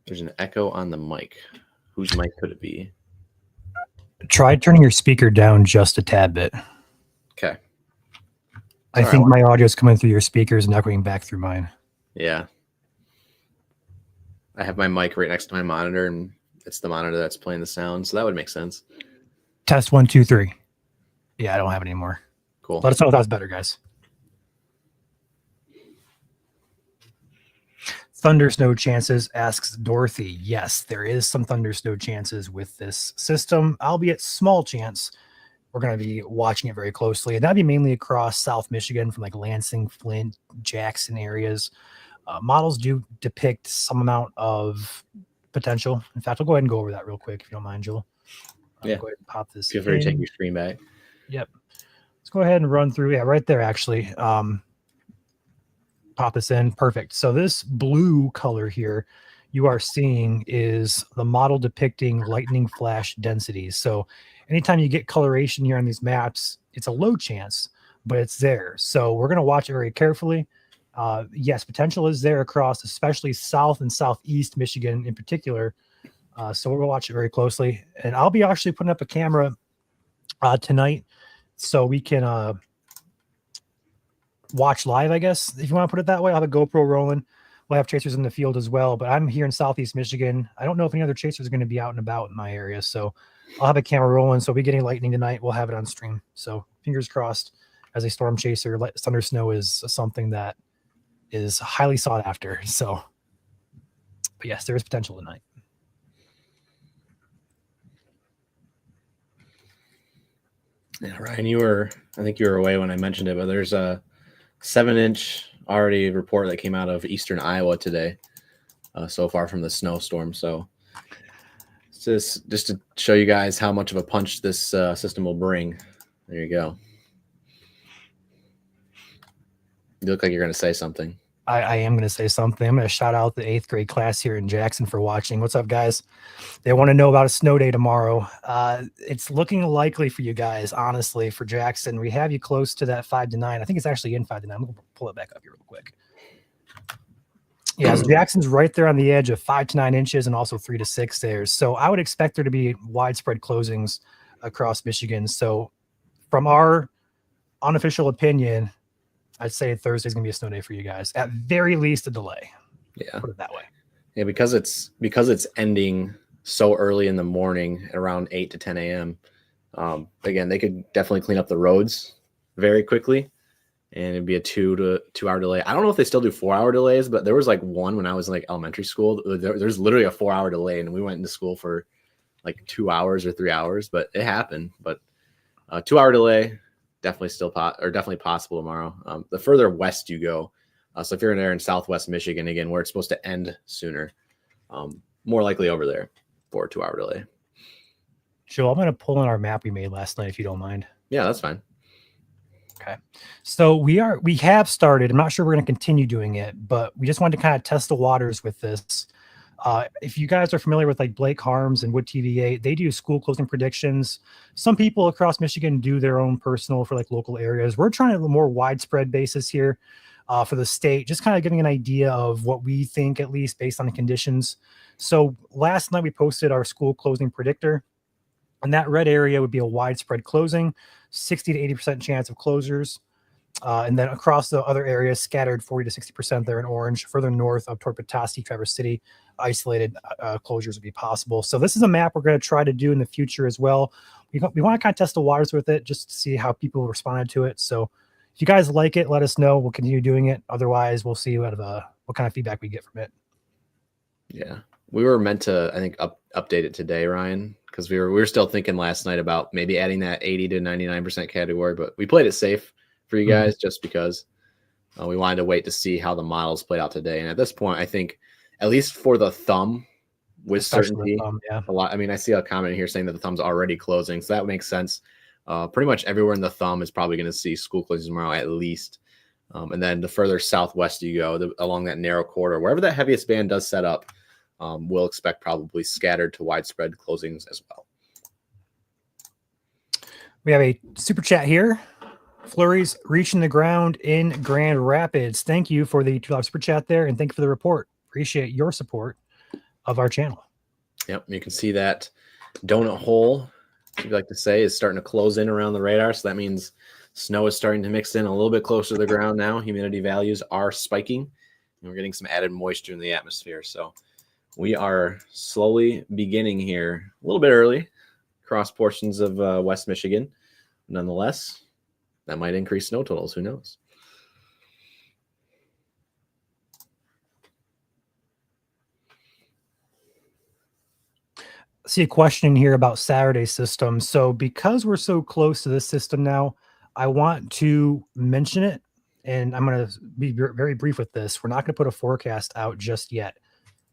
There's an echo on the mic. Whose mic could it be? Try turning your speaker down just a tad bit. Okay. I think my audio is coming through your speakers and echoing back through mine. Yeah. I have my mic right next to my monitor, and it's the monitor that's playing the sound, so that would make sense. Test 1, 2, 3. Yeah, I don't have it anymore. Cool. Let us know if that's better, guys. Thunder snow chances, asks Dorothy. Yes, there is some thunder snow chances with this system, albeit small chance. We're going to be watching it very closely, and that'd be mainly across South Michigan from like Lansing, Flint, Jackson areas. Models do depict some amount of potential. In fact, I'll go ahead and go over that real quick if you don't mind, Joel. Yeah. Go ahead and pop this. Feel free to take your screen back. Yep. Let's go ahead and run through. Yeah, right there, actually. Pop this in. Perfect. So this blue color here you are seeing is the model depicting lightning flash densities. So anytime you get coloration here on these maps, it's a low chance, but it's there. So we're going to watch it very carefully. Yes, potential is there across, especially South and Southeast Michigan in particular. So we're going to watch it very closely. And I'll be actually putting up a camera tonight so we can watch live, I guess, if you want to put it that way. I'll have a GoPro rolling. We'll have chasers in the field as well, but I'm here in Southeast Michigan. I don't know if any other chasers are going to be out and about in my area, so I'll have a camera rolling. So we'll be getting lightning tonight. We'll have it on stream. So fingers crossed. As a storm chaser, thunder snow is something that is highly sought after. So, but yes, there is potential tonight. Yeah, Ryan, I think you were away when I mentioned it, but there's a 7-inch already report that came out of eastern Iowa today so far from the snowstorm. So just to show you guys how much of a punch this system will bring. There you go. You look like you're going to say something. I am going to say something. I'm going to shout out the 8th grade class here in Jackson for watching. What's up, guys? They want to know about a snow day tomorrow. It's looking likely for you guys, honestly, for Jackson. We have you close to that 5 to 9. I think it's actually in 5 to 9. I'm going to pull it back up here real quick. Yeah, so Jackson's right there on the edge of 5 to 9 inches and also 3 to 6 there. So I would expect there to be widespread closings across Michigan. So from our unofficial opinion, I'd say Thursday's going to be a snow day for you guys. At very least, a delay. Yeah. Put it that way. Yeah, because it's ending so early in the morning at around 8 to 10 a.m. Again, they could definitely clean up the roads very quickly, and it'd be a 2 hour delay. I don't know if they still do 4-hour delays, but there was like one when I was in like elementary school. There's literally a 4-hour delay, and we went into school for like 2 hours or 3 hours, but it happened. But 2-hour delay. Definitely definitely possible tomorrow. The further west you go, so if you're in there in Southwest Michigan, again, where it's supposed to end sooner, more likely over there for a 2-hour delay. Joe, I'm going to pull in our map we made last night, if you don't mind. Yeah, that's fine. Okay. So we have started. I'm not sure we're going to continue doing it, but we just wanted to kind of test the waters with this. If you guys are familiar with like Blake Harms and Wood TVA, they do school closing predictions. Some people across Michigan do their own personal for like local areas. We're trying a more widespread basis here for the state, just kind of giving an idea of what we think, at least based on the conditions. So last night we posted our school closing predictor, and that red area would be a widespread closing, 60 to 80% chance of closures. And then across the other areas, scattered 40 to 60% there in orange. Further north up toward Petoskey, Traverse City, isolated closures would be possible. So this is a map we're going to try to do in the future as well. We want to kind of test the waters with it just to see how people responded to it. So if you guys like it, let us know. We'll continue doing it. Otherwise, we'll see what kind of feedback we get from it. Yeah, we were meant to, I think, update it today, Ryan, because we were still thinking last night about maybe adding that 80 to 99% category, but we played it safe for you guys just because we wanted to wait to see how the models played out today. And at this point, I think at least for the thumb, with Especially certainty, the thumb, yeah. a lot. I mean, I see a comment here saying that the thumb's already closing, so that makes sense. Pretty much everywhere in the thumb is probably going to see school closings tomorrow at least. And then the further southwest you go, along that narrow corridor, wherever that heaviest band does set up, we'll expect probably scattered to widespread closings as well. We have a super chat here. Flurries reaching the ground in Grand Rapids. Thank you for the $2 super chat there, and thank you for the report. Appreciate your support of our channel. Yep, you can see that donut hole, as you like to say, is starting to close in around the radar. So that means snow is starting to mix in a little bit closer to the ground now. Humidity values are spiking, and we're getting some added moisture in the atmosphere. So we are slowly beginning here, a little bit early, across portions of West Michigan. Nonetheless, that might increase snow totals. Who knows? See a question here about Saturday system. So because we're so close to this system now, I want to mention it, and I'm going to be very brief with this. We're not going to put a forecast out just yet.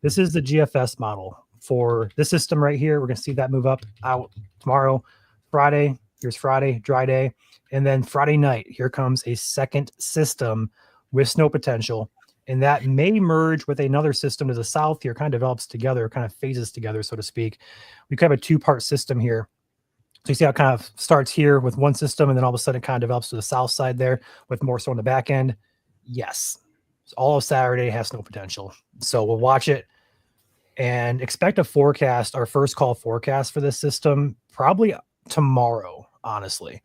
This is the GFS model for this system right here. We're going to see that move up out tomorrow. Friday, here's Friday, dry day. And then Friday night, here comes a second system with snow potential. And that may merge with another system to the south here, kind of develops together, kind of phases together, so to speak. We could have a two-part system here. So you see how it kind of starts here with one system, and then all of a sudden it kind of develops to the south side there with more snow on the back end. Yes, all of Saturday has snow potential. So we'll watch it and expect a forecast, our first call forecast for this system, probably tomorrow, honestly.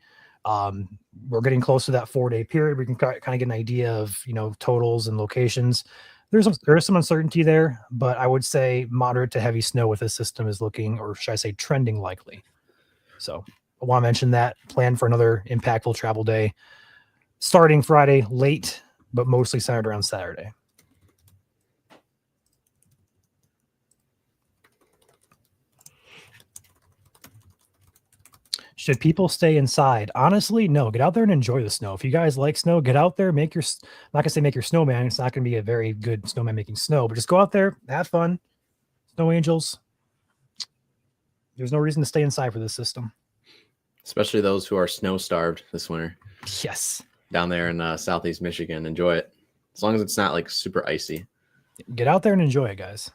We're getting close to that 4-day period. We can kind of get an idea of, totals and locations. There is some uncertainty there, but I would say moderate to heavy snow with this system is looking, or should I say trending likely. So I want to mention that. Plan for another impactful travel day starting Friday late, but mostly centered around Saturday. Should people stay inside? Honestly, no. Get out there and enjoy the snow. If you guys like snow, get out there, I'm not gonna say make your snowman. It's not gonna be a very good snowman making snow, but just go out there, have fun. Snow angels. There's no reason to stay inside for this system. Especially those who are snow starved this winter. Yes. Down there in southeast Michigan. Enjoy it. As long as it's not like super icy. Get out there and enjoy it, guys.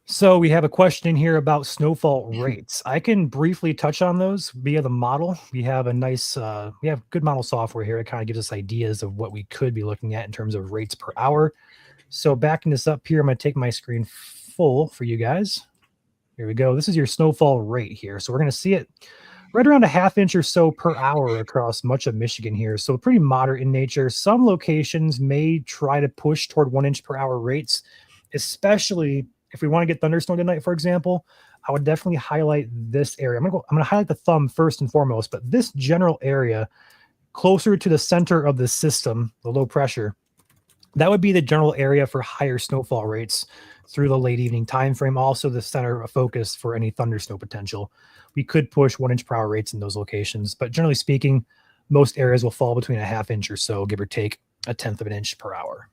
So we have a question here about snowfall rates. I can briefly touch on those via the model. We have we have good model software here. It kind of gives us ideas of what we could be looking at in terms of rates per hour. So backing this up here, I'm going to take my screen full for you guys. Here we go. This is your snowfall rate here. So we're going to see it right around a ½ inch or so per hour across much of Michigan here. So pretty moderate in nature. Some locations may try to push toward 1 inch per hour rates, especially if we want to get thunderstorm tonight, for example. I would definitely highlight this area. I'm going to highlight the thumb first and foremost, but this general area closer to the center of the system, the low pressure, that would be the general area for higher snowfall rates through the late evening time frame. Also the center of focus for any thunder snow potential. We could push 1 inch per hour rates in those locations, but generally speaking, most areas will fall between a ½ inch or so, give or take a 1/10 of an inch per hour.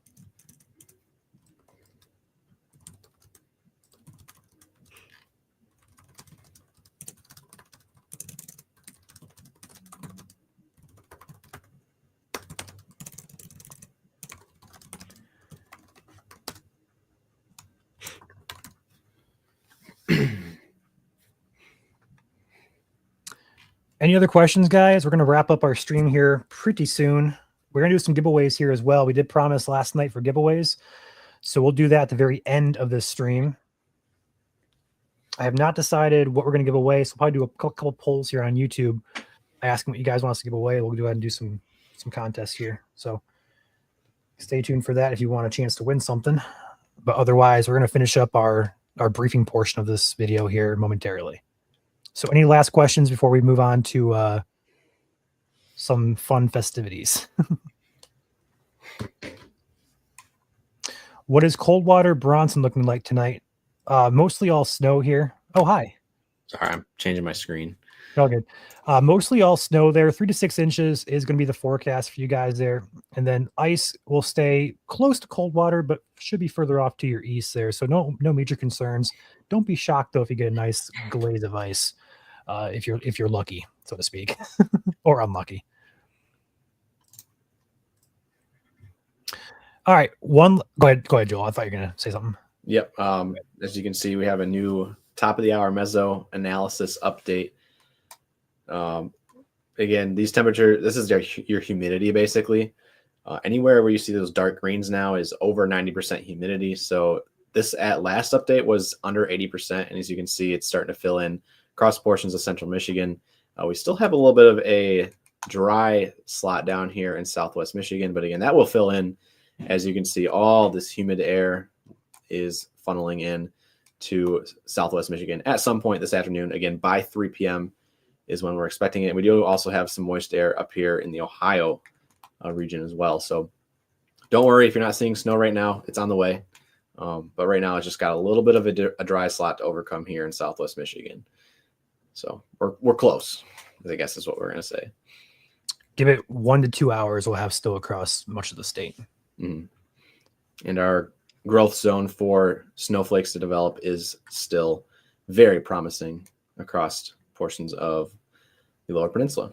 Any other questions, guys? We're going to wrap up our stream here pretty soon. We're going to do some giveaways here as well. We did promise last night for giveaways, so we'll do that at the very end of this stream. I have not decided what we're going to give away, so we'll probably do a couple polls here on YouTube asking what you guys want us to give away. We'll go ahead and do some contests here. So stay tuned for that if you want a chance to win something. But otherwise, we're going to finish up our briefing portion of this video here momentarily. So any last questions before we move on to some fun festivities? What is Coldwater Bronson looking like tonight? Mostly all snow here. Oh, hi. Sorry, I'm changing my screen. All good. Mostly all snow there. 3 to 6 inches is going to be the forecast for you guys there. And then ice will stay close to Coldwater, but should be further off to your east there. So no major concerns. Don't be shocked though if you get a nice glaze of ice, if you're lucky, so to speak, or unlucky. All right, go ahead, Joel. I thought you were gonna say something. Yep. As you can see, we have a new top of the hour meso analysis update. Again, these temperatures, this is your humidity basically. Anywhere where you see those dark greens now is over 90% humidity. So this at last update was under 80%. And as you can see, it's starting to fill in across portions of central Michigan. We still have a little bit of a dry slot down here in southwest Michigan, but again, that will fill in. As you can see, all this humid air is funneling in to southwest Michigan at some point this afternoon. Again, by 3 p.m. is when we're expecting it. We do also have some moist air up here in the Ohio region as well. So don't worry if you're not seeing snow right now. It's on the way. But right now it's just got a little bit of a dry slot to overcome here in southwest Michigan. So we're close, I guess is what we're going to say. Give it 1 to 2 hours. We'll have snow across much of the state. Mm-hmm. And our growth zone for snowflakes to develop is still very promising across portions of the Lower Peninsula.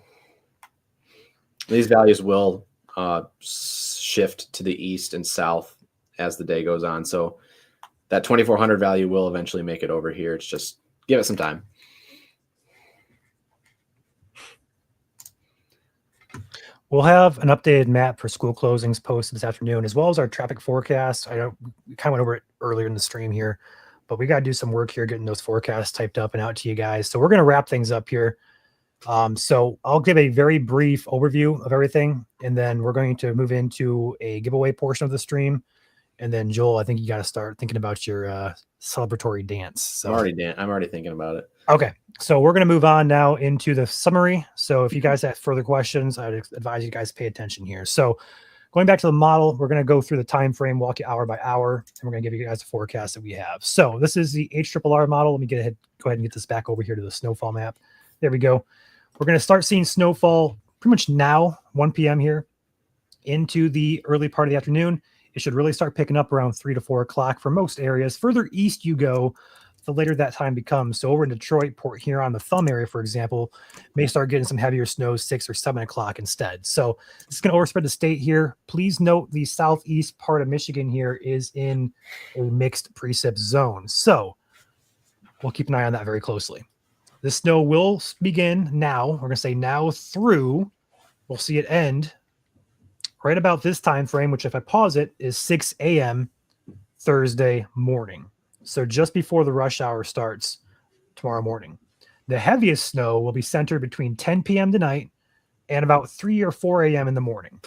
These values will shift to the east and south as the day goes on. So that 2400 value will eventually make it over here. It's just give it some time. We'll have an updated map for school closings posted this afternoon, as well as our traffic forecast. I know we kind of went over it earlier in the stream here, but we got to do some work here getting those forecasts typed up and out to you guys. So we're going to wrap things up here. So I'll give a very brief overview of everything, and then we're going to move into a giveaway portion of the stream. And then Joel, I think you got to start thinking about your celebratory dance. So I'm already thinking about it. Okay, so we're going to move on now into the summary. So if you guys have further questions, I'd advise you guys pay attention here. So going back to the model, we're going to go through the time frame, walk you hour by hour, and we're going to give you guys a forecast that we have. So this is the HRRR model. Let me go ahead and get this back over here to the snowfall map. There we go. We're going to start seeing snowfall pretty much now, 1 p.m. here, into the early part of the afternoon. It should really start picking up around 3 to 4 o'clock for most areas. Further east you go, the later that time becomes. So over in Detroit, Port Huron, the Thumb area, for example, may start getting some heavier snow 6 or 7 o'clock instead. So this is going to overspread the state here. Please note the southeast part of Michigan here is in a mixed precip zone. So we'll keep an eye on that very closely. The snow will begin now. We're going to say now through. We'll see it end right about this time frame, which if I pause it is 6 a.m. Thursday morning. So just before the rush hour starts tomorrow morning. The heaviest snow will be centered between 10 p.m. tonight and about 3 or 4 a.m. in the morning.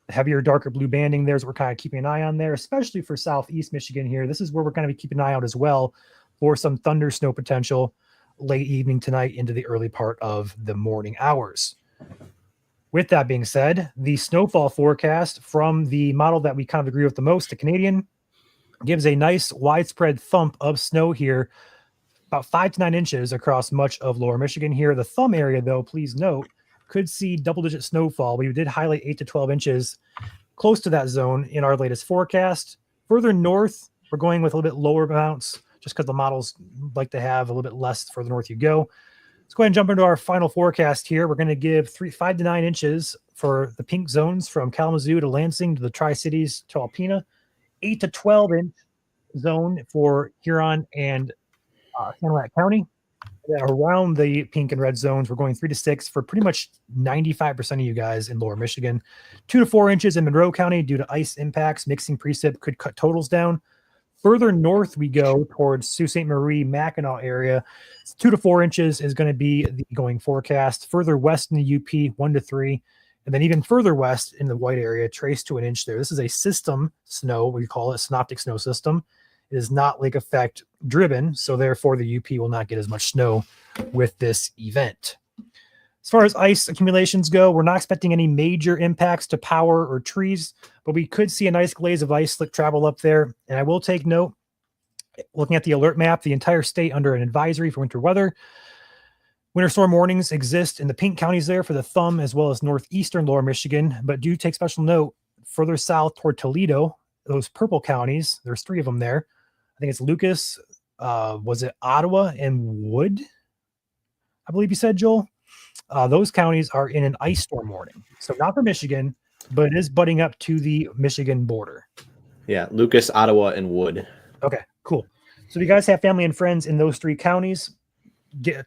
The heavier, darker blue banding there is what we're kind of keeping an eye on there, especially for southeast Michigan here. This is where we're going to be keeping an eye out as well for some thunder snow potential late evening tonight into the early part of the morning hours. With that being said, the snowfall forecast from the model that we kind of agree with the most, the Canadian, gives a nice widespread thump of snow here, about 5 to 9 inches across much of lower Michigan here. The Thumb area, though, please note, could see double-digit snowfall. We did highlight 8 to 12 inches close to that zone in our latest forecast. Further north, we're going with a little bit lower amounts just because the models like to have a little bit less further north you go. Let's go ahead and jump into our final forecast here. We're going to give 5 to 9 inches for the pink zones from Kalamazoo to Lansing to the Tri-Cities to Alpena. 8 to 12 inch zone for Huron and Sanilac County. And then around the pink and red zones, we're going 3 to 6 for pretty much 95% of you guys in lower Michigan. 2 to 4 inches in Monroe County due to ice impacts. Mixing precip could cut totals down. Further north we go towards Sault Ste. Marie, Mackinac area. 2 to 4 inches is going to be the going forecast. Further west in the UP, 1 to 3. And then even further west in the white area, trace to an inch there. This is a system snow. We call it a synoptic snow system. It is not lake effect driven. So therefore the UP will not get as much snow with this event. As far as ice accumulations go, we're not expecting any major impacts to power or trees, but we could see a nice glaze of ice slick travel up there. And I will take note, looking at the alert map, the entire state under an advisory for winter weather. Winter storm warnings exist in the pink counties there for the thumb as well as northeastern lower Michigan, but do take special note further south toward Toledo, those purple counties, there's 3 of them there. I think it's Lucas, was it Ottawa and Wood? I believe you said, Joel. Those counties are in an ice storm warning. So not for Michigan, but it is butting up to the Michigan border. Yeah, Lucas, Ottawa, and Wood. Okay, cool. So if you guys have family and friends in those 3 counties,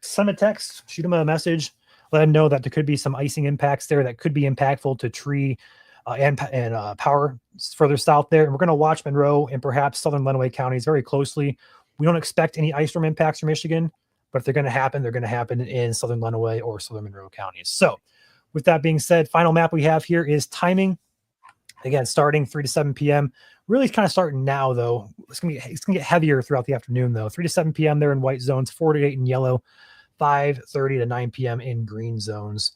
send a text, shoot them a message, let them know that there could be some icing impacts there that could be impactful to tree and power further south there. And we're going to watch Monroe and perhaps southern Lenawee counties very closely. We don't expect any ice storm impacts from Michigan, but if they're going to happen, they're going to happen in southern Lenawee or southern Monroe counties. So with that being said, final map we have here is timing. Again, starting 3 to 7 p.m. Really kind of starting now, though. It's gonna get heavier throughout the afternoon, though. 3 to 7 p.m. there in white zones, 4 to 8 in yellow, 5:30 to 9 p.m. in green zones.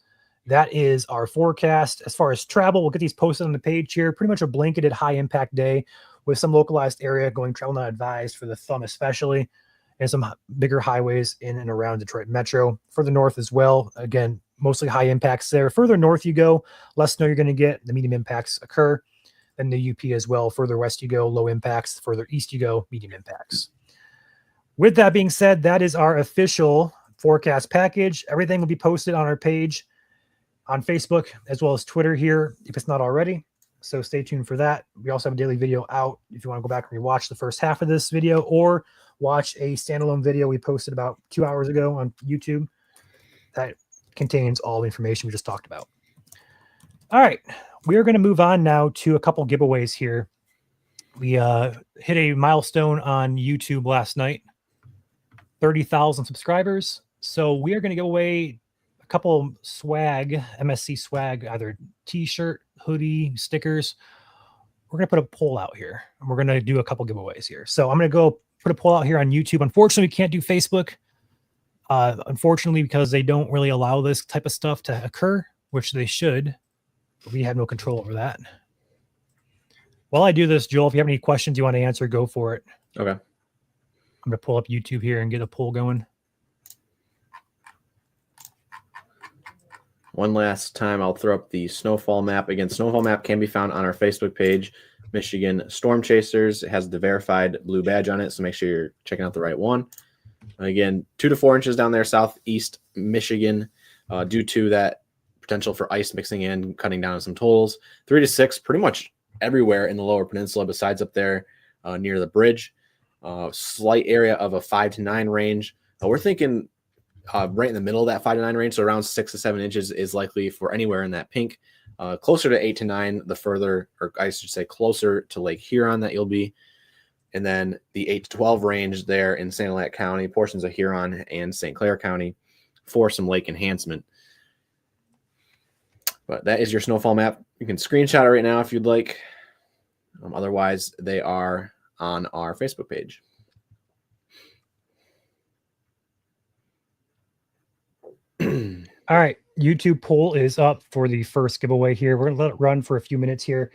That is our forecast. As far as travel, we'll get these posted on the page here. Pretty much a blanketed high impact day with some localized area going travel not advised for the thumb especially, and some bigger highways in and around Detroit Metro. Further north as well, again, mostly high impacts there. Further north you go, less snow you're going to get. The medium impacts occur. Then the UP as well. Further west you go, low impacts. Further east you go, medium impacts. With that being said, that is our official forecast package. Everything will be posted on our page on Facebook as well as Twitter here if it's not already. So stay tuned for that. We also have a daily video out if you want to go back and rewatch the first half of this video or watch a standalone video we posted about 2 hours ago on YouTube that contains all the information we just talked about. All right, we are going to move on now to a couple giveaways here. We hit a milestone on YouTube last night, 30,000 subscribers. So we are going to give away a couple swag, MSC swag, either t-shirt, hoodie, stickers. We're going to put a poll out here, and we're going to do a couple giveaways here. So I'm going to go put a poll out here on YouTube. Unfortunately, we can't do Facebook. Unfortunately, because they don't really allow this type of stuff to occur, which they should. But we have no control over that. While I do this, Joel, if you have any questions you want to answer, go for it. Okay. I'm going to pull up YouTube here and get a poll going. One last time, I'll throw up the snowfall map. Again, snowfall map can be found on our Facebook page, Michigan Storm Chasers. It has the verified blue badge on it, so make sure you're checking out the right one. Again, 2 to 4 inches down there, southeast Michigan, due to that potential for ice mixing in, cutting down some totals. 3 to 6, pretty much everywhere in the lower peninsula, besides up there near the bridge. Slight area of a 5 to 9 range. We're thinking right in the middle of that 5 to 9 range, so around 6 to 7 inches is likely for anywhere in that pink. Closer to 8 to 9, the further, or I should say closer to Lake Huron that you'll be. And then the 8 to 12 range there in St. Louis County, portions of Huron and St. Clair County for some lake enhancement. But that is your snowfall map. You can screenshot it right now if you'd like. Otherwise, they are on our Facebook page. All right, YouTube poll is up for the first giveaway here. We're going to let it run for a few minutes here.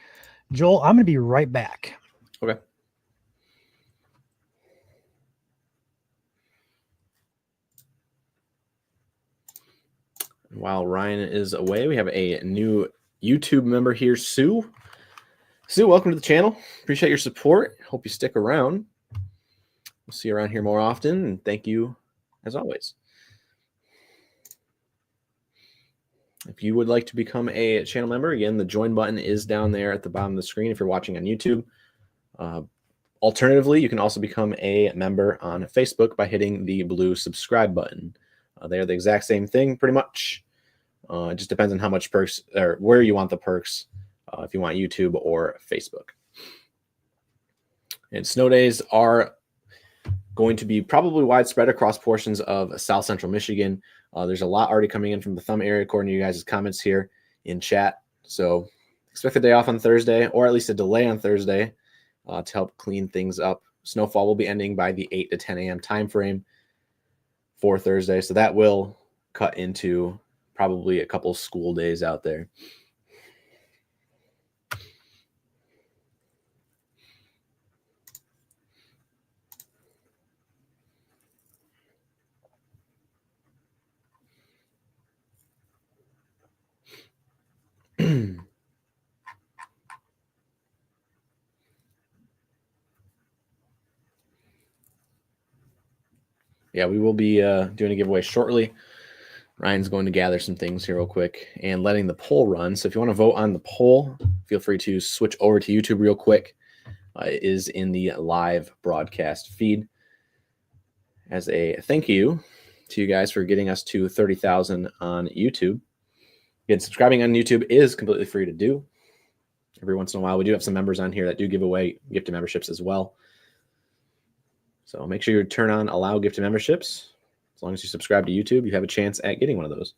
Joel, I'm going to be right back. Okay. While Ryan is away, we have a new YouTube member here, Sue. Sue, welcome to the channel. Appreciate your support. Hope you stick around. We'll see you around here more often, and thank you as always. If you would like to become a channel member, again, the join button is down there at the bottom of the screen if you're watching on YouTube. Alternatively, you can also become a member on Facebook by hitting the blue subscribe button. They are the exact same thing, pretty much. It just depends on how much perks or where you want the perks, if you want YouTube or Facebook. And snow days are going to be probably widespread across portions of South Central Michigan. There's a lot already coming in from the Thumb area, according to you guys' comments here in chat. So expect a day off on Thursday, or at least a delay on Thursday, to help clean things up. Snowfall will be ending by the 8 to 10 a.m. time frame for Thursday. So that will cut into probably a couple school days out there. Yeah, we will be doing a giveaway shortly. Ryan's going to gather some things here real quick and letting the poll run. So if you want to vote on the poll, feel free to switch over to YouTube real quick. It is in the live broadcast feed. As a thank you to you guys for getting us to 30,000 on YouTube. Again, subscribing on YouTube is completely free to do. Every once in a while, we do have some members on here that do give away gift memberships as well. So make sure you turn on allow gift memberships. As long as you subscribe to YouTube, you have a chance at getting one of those.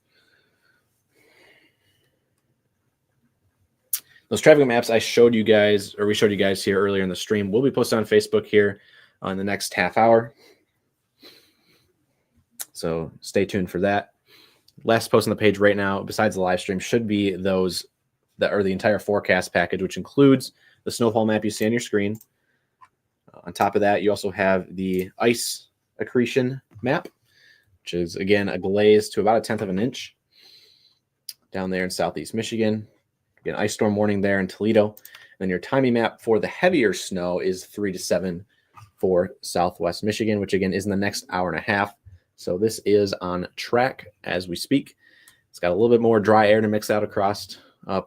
Those traffic maps I showed you guys, or we showed you guys here earlier in the stream, will be posted on Facebook here in the next half hour. So stay tuned for that. Last post on the page right now, besides the live stream, should be those that are the entire forecast package, which includes the snowfall map you see on your screen. On top of that, you also have the ice accretion map, which is, again, a glaze to about 1/10 of an inch down there in southeast Michigan. Again, ice storm warning there in Toledo. And then your timing map for the heavier snow is 3 to 7 for southwest Michigan, which, again, is in the next hour and a half. So this is on track as we speak. It's got a little bit more dry air to mix out across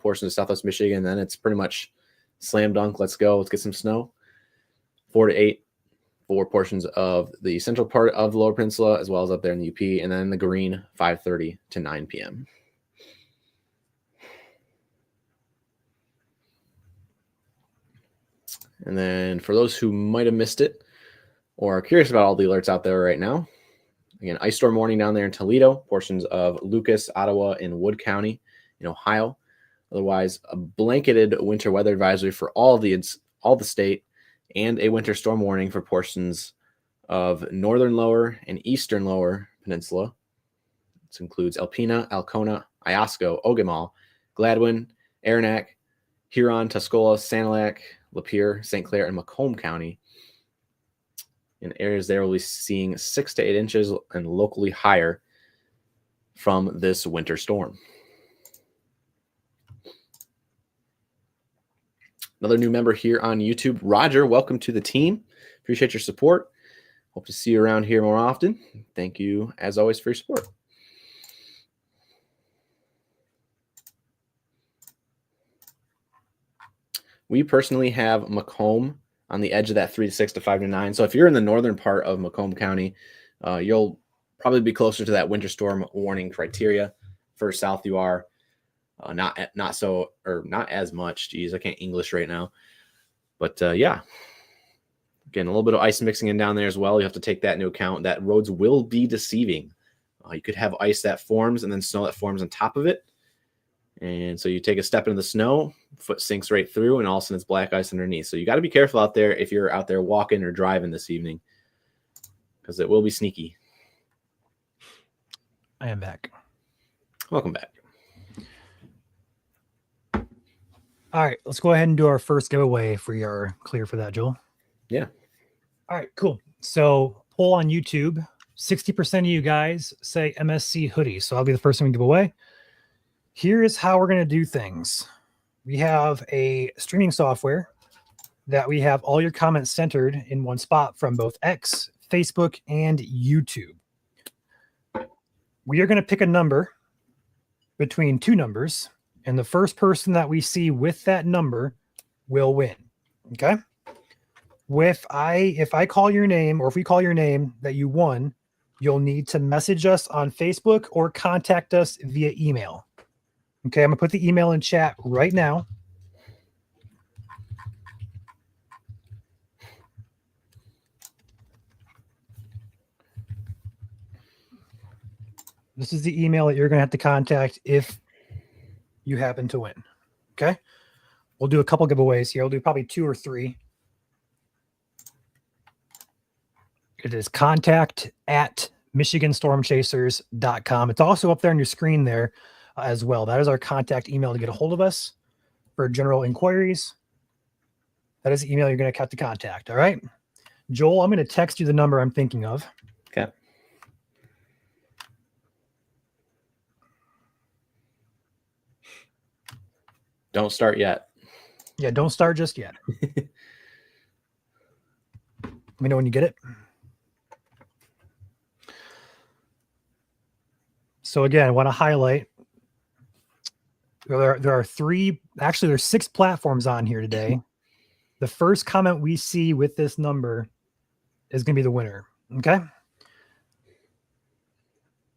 portions of southwest Michigan. Then it's pretty much slam dunk. Let's go. Let's get some snow. 4 to 8 for portions of the central part of the Lower Peninsula, as well as up there in the UP, and then the green 5:30 to 9 p.m. And then for those who might have missed it or are curious about all the alerts out there right now, again, ice storm warning down there in Toledo, portions of Lucas, Ottawa, and Wood County in Ohio. Otherwise, a blanketed winter weather advisory for all the state, and a winter storm warning for portions of northern lower and eastern lower peninsula. This includes Alpena, Alcona, Iosco, Ogemaw, Gladwin, Aranac, Huron, Tuscola, Sanilac, Lapeer, St. Clair, and Macomb County. In areas there, we'll be seeing 6 to 8 inches and locally higher from this winter storm. Another new member here on YouTube, Roger. Welcome to the team. Appreciate your support. Hope to see you around here more often. Thank you, as always, for your support. We personally have Macomb on the edge of that 3 to 6 to 5 to 9. So if you're in the northern part of Macomb County, you'll probably be closer to that winter storm warning criteria. Further south you are, not as much. Geez, I can't English right now. But yeah, again, a little bit of ice mixing in down there as well. You have to take that into account. That roads will be deceiving. You could have ice that forms and then snow that forms on top of it. And so you take a step into the snow, foot sinks right through, and all of a sudden it's black ice underneath. So you got to be careful out there if you're out there walking or driving this evening, because it will be sneaky. I am back. Welcome back. All right, let's go ahead and do our first giveaway if we are clear for that, Joel. Yeah. All right, cool. So poll on YouTube, 60% of you guys say MSC hoodie. So I'll be the first one to give away. Here is how we're going to do things. We have a streaming software that we have all your comments centered in one spot from both X, Facebook, and YouTube. We are going to pick a number between two numbers, and the first person that we see with that number will win. Okay? if I call your name, or if we call your name that you won, you'll need to message us on Facebook or contact us via email. Okay, I'm gonna put the email in chat right now. This is the email that you're gonna have to contact if you happen to win. Okay, we'll do a couple giveaways here. We'll do probably 2 or 3. It is contact@michiganstormchasers.com. It's also up there on your screen there as well. That is our contact email to get a hold of us for general inquiries. That is the email you're going to have to contact. All right. Joel, I'm going to text you the number I'm thinking of. Okay. Don't start yet. Yeah, don't start just yet. Let me know when you get it. So again, I want to highlight there are 3, actually there's 6 platforms on here today. The first comment we see with this number is going to be the winner. Okay.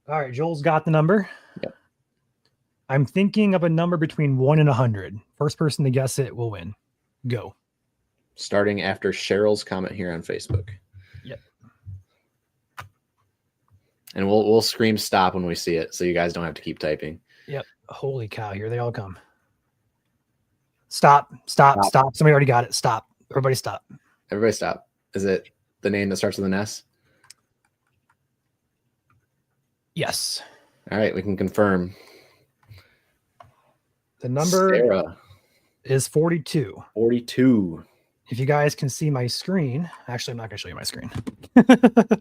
All right. Joel's got the number. Yep. I'm thinking of a number between 1 and 100. First person to guess it will win. Go. Starting after Cheryl's comment here on Facebook. Yep. And we'll scream stop when we see it, so you guys don't have to keep typing. Yep. Holy cow. Here they all come. Stop. Somebody already got it. Stop. Everybody stop. Everybody stop. Is it the name that starts with an S? Yes. All right, we can confirm. The number Sarah. is 42. 42. If you guys can see my screen, actually, I'm not going to show you my screen. I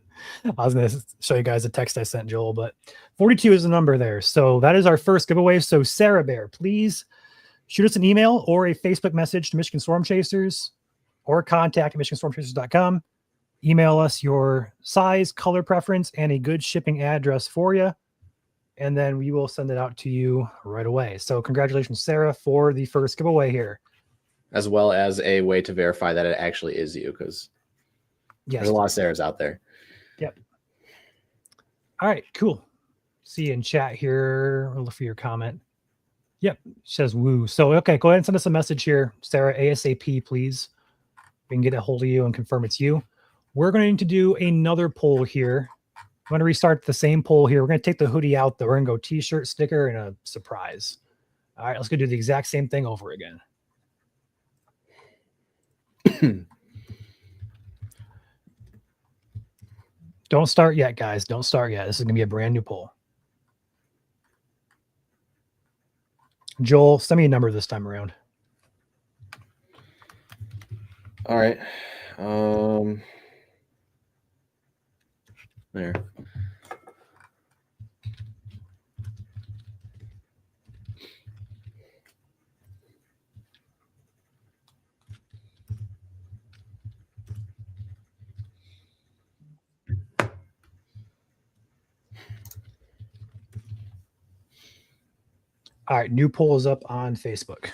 was going to show you guys the text I sent Joel, but 42 is the number there. So that is our first giveaway. So Sarah Bear, please shoot us an email or a Facebook message to Michigan Storm Chasers, or contact at michiganstormchasers.com. Email us your size, color preference, and a good shipping address for you. And then we will send it out to you right away. So congratulations, Sarah, for the first giveaway here. As well as a way to verify that it actually is you, because there's a lot of Sarahs out there. Yep. All right, cool. See you in chat here. I'll look for your comment. Yep, says woo. So, okay, go ahead and send us a message here, Sarah, ASAP, please. We can get a hold of you and confirm it's you. We're going to do another poll here. I'm going to restart the same poll here. We're going to take the hoodie out, though. We're going to go t-shirt, sticker, and a surprise. All right, let's go do the exact same thing over again. Don't start yet, guys. Don't start yet. This is going to be a brand new poll. Joel, send me a number this time around. All right. There. All right, new poll is up on Facebook.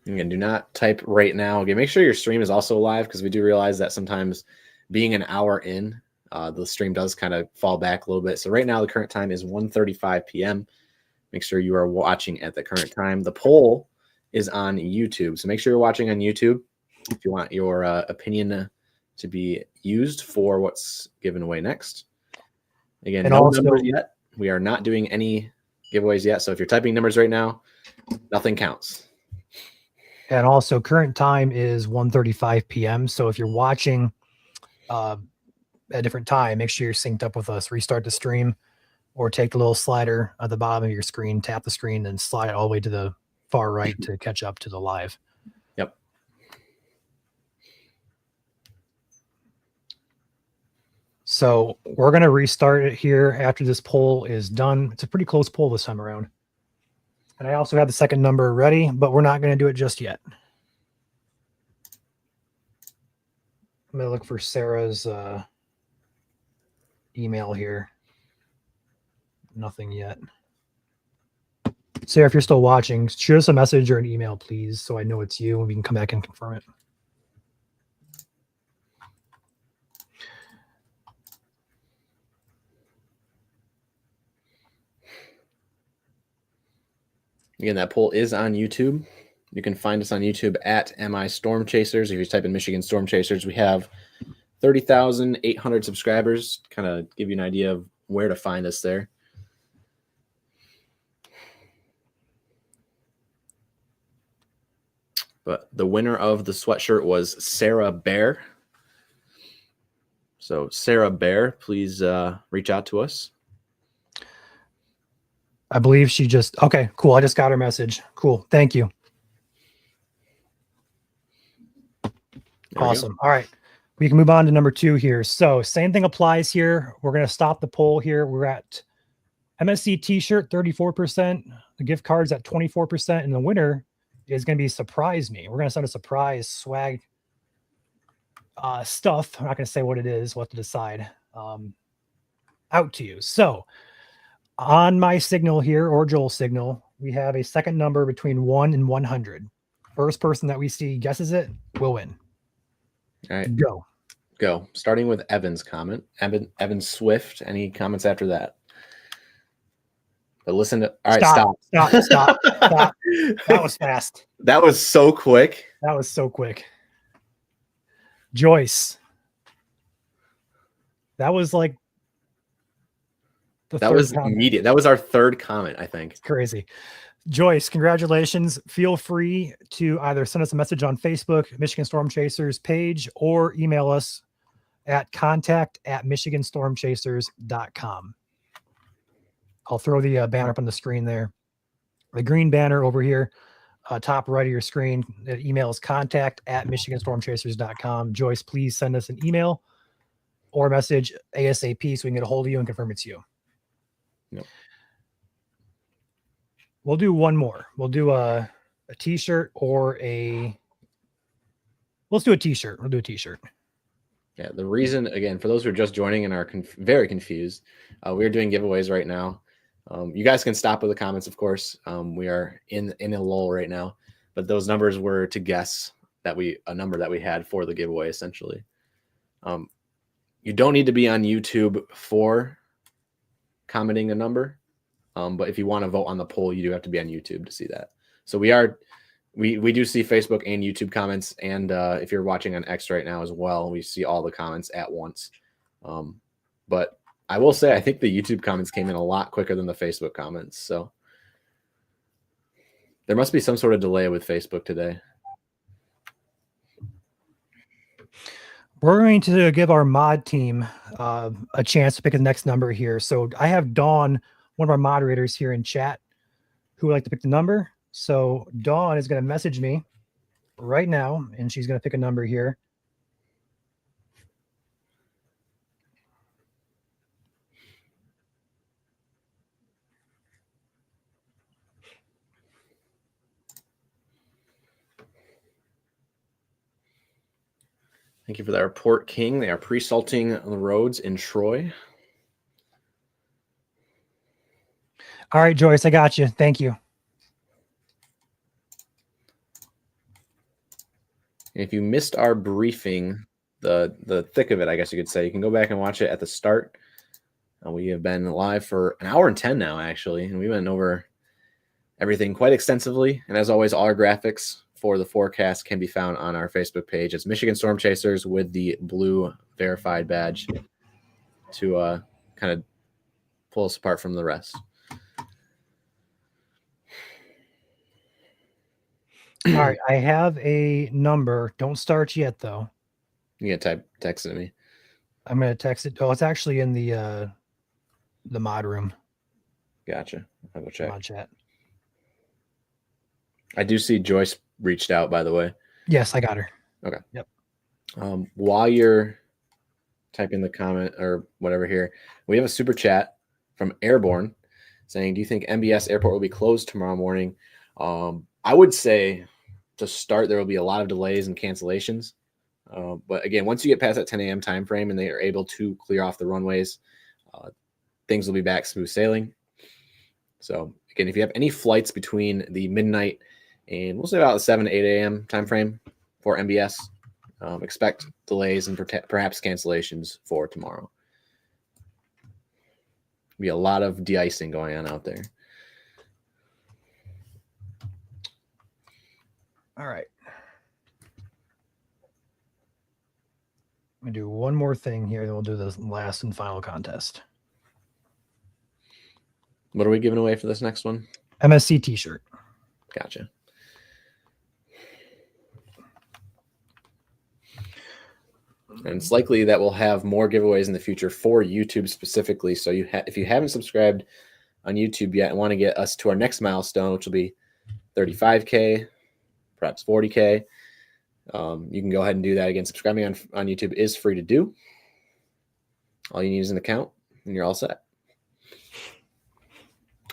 Again, do not type right now. Okay, make sure your stream is also live, because we do realize that sometimes being an hour in, the stream does kind of fall back a little bit. So right now, the current time is 1:35 p.m. Make sure you are watching at the current time. The poll is on YouTube, so make sure you're watching on YouTube if you want your opinion to be used for what's given away next. Again, And no also, numbers yet. We are not doing any giveaways yet. So if you're typing numbers right now, nothing counts. And also, current time is 1:35 p.m. So if you're watching at a different time, make sure you're synced up with us. Restart the stream, or take the little slider at the bottom of your screen, tap the screen, and slide it all the way to the far right to catch up to the live. Yep. So we're going to restart it here after this poll is done. It's a pretty close poll this time around. And I also have the second number ready, but we're not going to do it just yet. I'm going to look for Sarah's email here. Nothing yet. Sarah, if you're still watching, shoot us a message or an email, please, so I know it's you and we can come back and confirm it. Again, that poll is on YouTube. You can find us on YouTube at MI Storm Chasers. If you type in Michigan Storm Chasers, we have 30,800 subscribers. Kind of give you an idea of where to find us there. But the winner of the sweatshirt was Sarah Bear. So Sarah Bear, please reach out to us. I believe she just, okay, cool. I just got her message. Cool. Thank you. Awesome. All right. We can move on to number 2 here. So same thing applies here. We're going to stop the poll here. We're at MSC t-shirt, 34%. The gift cards at 24%. And the winner is going to be Surprise Me. We're going to send a surprise swag stuff. I'm not going to say what it is. We'll have to decide out to you. So on my signal here, or Joel's signal, we have a second number between 1 and 100. First person that we see guesses it will win. All right. Go. Starting with Evan's comment. Evan Swift. Any comments after that? But listen to. All right, stop. Stop. That was fast. That was so quick. That was so quick. Joyce. That was like that was immediate. That was our third comment, I think. It's crazy. Joyce, congratulations. Feel free to either send us a message on Facebook, Michigan Storm Chasers page, or email us at contact@michiganstormchasers.com. I'll throw the banner up on the screen there. The green banner over here, top right of your screen. The email is contact@michiganstormchasers.com. Joyce, please send us an email or a message ASAP so we can get a hold of you and confirm it's you. Yep. We'll do one more. We'll do a t-shirt or let's do a t-shirt. We'll do a t-shirt. Yeah. The reason, again, for those who are just joining and are very confused, we're doing giveaways right now. You guys can stop with the comments, of course. We are in a lull right now, but those numbers were to guess a number that we had for the giveaway, essentially. You don't need to be on YouTube for commenting a number. But if you want to vote on the poll, you do have to be on YouTube to see that. So we do see Facebook and YouTube comments. And if you're watching on X right now as well, we see all the comments at once. But I will say, I think the YouTube comments came in a lot quicker than the Facebook comments. So there must be some sort of delay with Facebook today. We're going to give our mod team a chance to pick the next number here. So I have Dawn, one of our moderators here in chat, who would like to pick the number. So Dawn is going to message me right now, and she's going to pick a number here. Thank you for that report, King. They are pre-salting the roads in Troy. All right, Joyce, I got you. Thank you. If you missed our briefing, the thick of it, I guess you could say, you can go back and watch it at the start. We have been live for an hour and 10 now, actually, and we went over everything quite extensively. And as always, all our graphics for the forecast can be found on our Facebook page. It's Michigan Storm Chasers with the blue verified badge to kind of pull us apart from the rest. All right, I have a number. Don't start yet, though. You can text it to me. I'm going to text it. Oh, it's actually in the mod room. Gotcha. I'll go check. Mod chat. I do see Joyce reached out, by the way. Yes, I got her. Okay. Yep. While you're typing the comment or whatever here, we have a super chat from Airborne saying, do you think MBS Airport will be closed tomorrow morning? I would say to start, there will be a lot of delays and cancellations. But again, once you get past that 10 a.m. time frame and they are able to clear off the runways, things will be back smooth sailing. So again, if you have any flights between the midnight and we'll say about the 7 to 8 a.m. time frame for MBS, expect delays and perhaps cancellations for tomorrow. Be a lot of de-icing going on out there. All right. I'm going to do one more thing here, then we'll do the last and final contest. What are we giving away for this next one? MSC t-shirt. Gotcha. And it's likely that we'll have more giveaways in the future for YouTube specifically. So if you haven't subscribed on YouTube yet and want to get us to our next milestone, which will be 35K, perhaps 40K, you can go ahead and do that. Again, subscribing on YouTube is free to do. All you need is an account, and you're all set.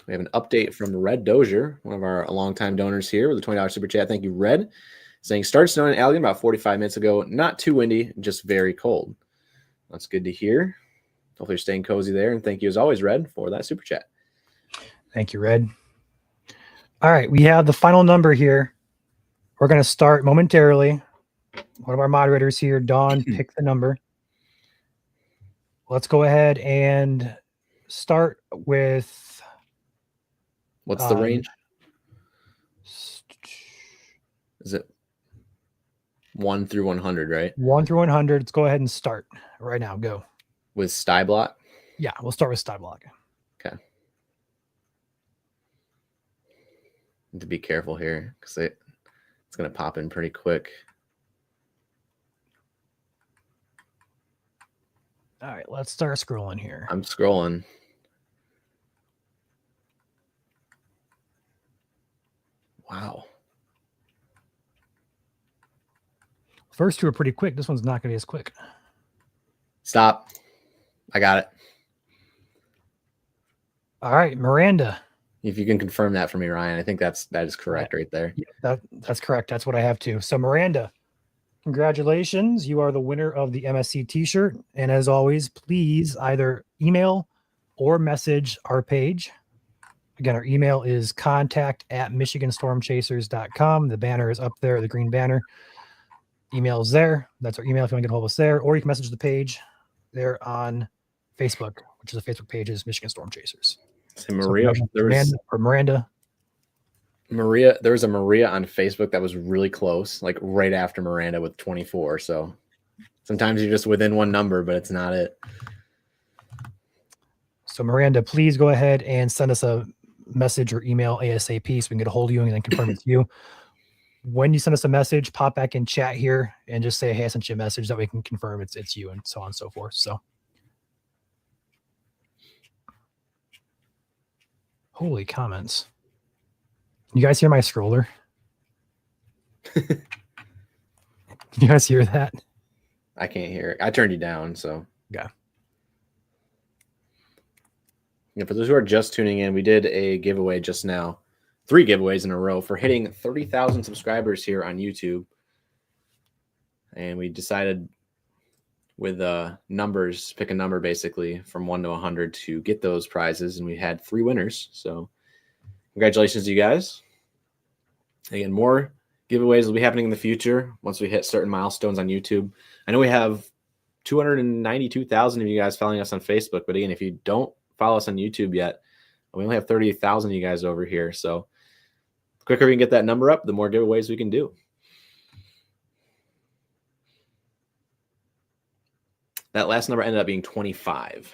We have an update from Red Dozier, one of our longtime donors here with a $20 super chat. Thank you, Red. Saying, started snowing in Allegan about 45 minutes ago. Not too windy, just very cold. That's good to hear. Hopefully you're staying cozy there. And thank you, as always, Red, for that super chat. Thank you, Red. All right, we have the final number here. We're going to start momentarily. One of our moderators here, Dawn, pick the number. Let's go ahead and start with... What's the range? Is it 1 through 100, right? 1 through 100. Let's go ahead and start right now. Go. With Styblock? Yeah, we'll start with Styblock. Okay. Need to be careful here because it's going to pop in pretty quick. All right, let's start scrolling here. I'm scrolling. Wow. First two are pretty quick. This one's not going to be as quick. Stop. I got it. All right, Miranda. If you can confirm that for me, Ryan, I think that is correct right there. Yeah, that's correct. That's what I have too. So Miranda, congratulations. You are the winner of the MSC t-shirt. And as always, please either email or message our page. Again, our email is contact@michiganstormchasers.com. The banner is up there, the green banner. Email is there. That's our email if you want to get a hold of us there. Or you can message the page there on Facebook, which is the Facebook page is Michigan Storm Chasers. So Maria, Miranda. Maria, there was a Maria on Facebook that was really close, like right after Miranda with 24. So sometimes you're just within one number, but it's not it. So Miranda, please go ahead and send us a message or email ASAP so we can get a hold of you and then confirm it's you. When you send us a message, pop back in chat here and just say, hey, I sent you a message, that we can confirm it's you, and so on and so forth. So holy comments. You guys hear my scroller? You guys hear that? I can't hear it. I turned you down, so. Yeah. Yeah, for those who are just tuning in, we did a giveaway just now. 3 giveaways in a row for hitting 30,000 subscribers here on YouTube. And we decided with numbers, pick a number basically from 1 to 100 to get those prizes. And we had 3 winners. So congratulations to you guys. Again, more giveaways will be happening in the future once we hit certain milestones on YouTube. I know we have 292,000 of you guys following us on Facebook. But again, if you don't follow us on YouTube yet, we only have 38,000 of you guys over here. So the quicker we can get that number up, the more giveaways we can do. That last number ended up being 25.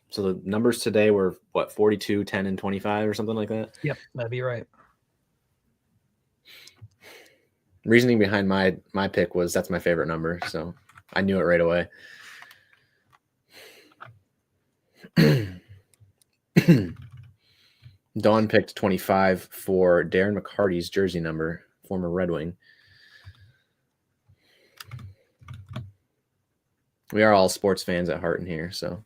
So the numbers today were, what, 42, 10, and 25 or something like that? Yep, that'd be right. Reasoning behind my pick was that's my favorite number, so I knew it right away. Dawn picked 25 for Darren McCarty's jersey number, former Red Wing. We are all sports fans at heart in here, so.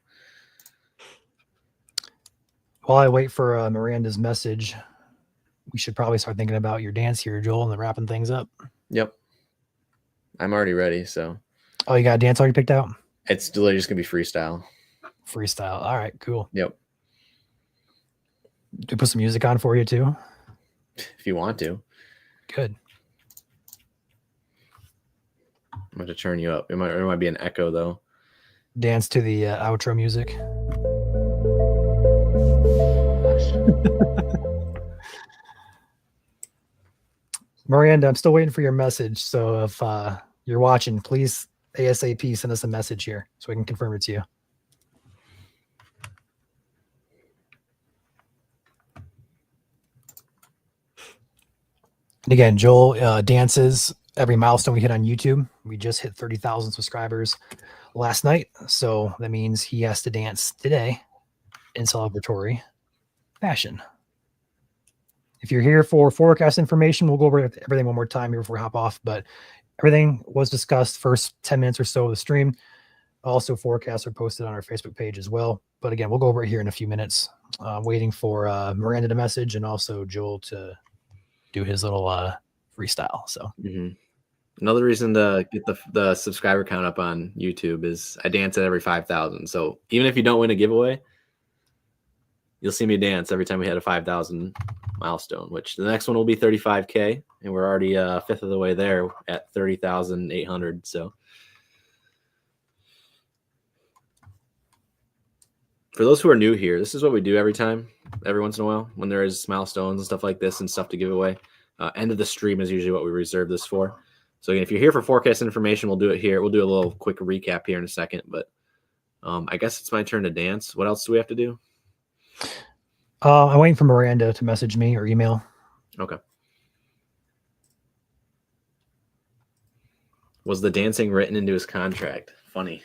While I wait for Miranda's message, we should probably start thinking about your dance here, Joel, and then wrapping things up. Yep. I'm already ready, so. Oh, you got a dance already picked out? It's literally just going to be freestyle. Freestyle. All right, cool. Yep. Do we put some music on for you too? If you want to. Good. I'm going to turn you up. It might be an echo, though. Dance to the outro music. Miranda, I'm still waiting for your message. So if you're watching, please ASAP send us a message here so we can confirm it to you. And again, Joel dances every milestone we hit on YouTube. We just hit 30,000 subscribers last night. So that means he has to dance today in celebratory fashion. If you're here for forecast information, we'll go over everything one more time here before we hop off. But everything was discussed first 10 minutes or so of the stream. Also, forecasts are posted on our Facebook page as well. But again, we'll go over it here in a few minutes. Waiting for Miranda to message and also Joel to do his little freestyle. So another reason to get the subscriber count up on YouTube is I dance at every 5,000. So even if you don't win a giveaway, you'll see me dance every time we hit a 5,000 milestone, which the next one will be 35K. And we're already a fifth of the way there at 30,800. So for those who are new here, this is what we do every once in a while, when there is milestones and stuff like this and stuff to give away. End of the stream is usually what we reserve this for. So again, if you're here for forecast information, we'll do it here. We'll do a little quick recap here in a second, but I guess it's my turn to dance. What else do we have to do? I'm waiting for Miranda to message me or email. Okay. Was the dancing written into his contract? Funny.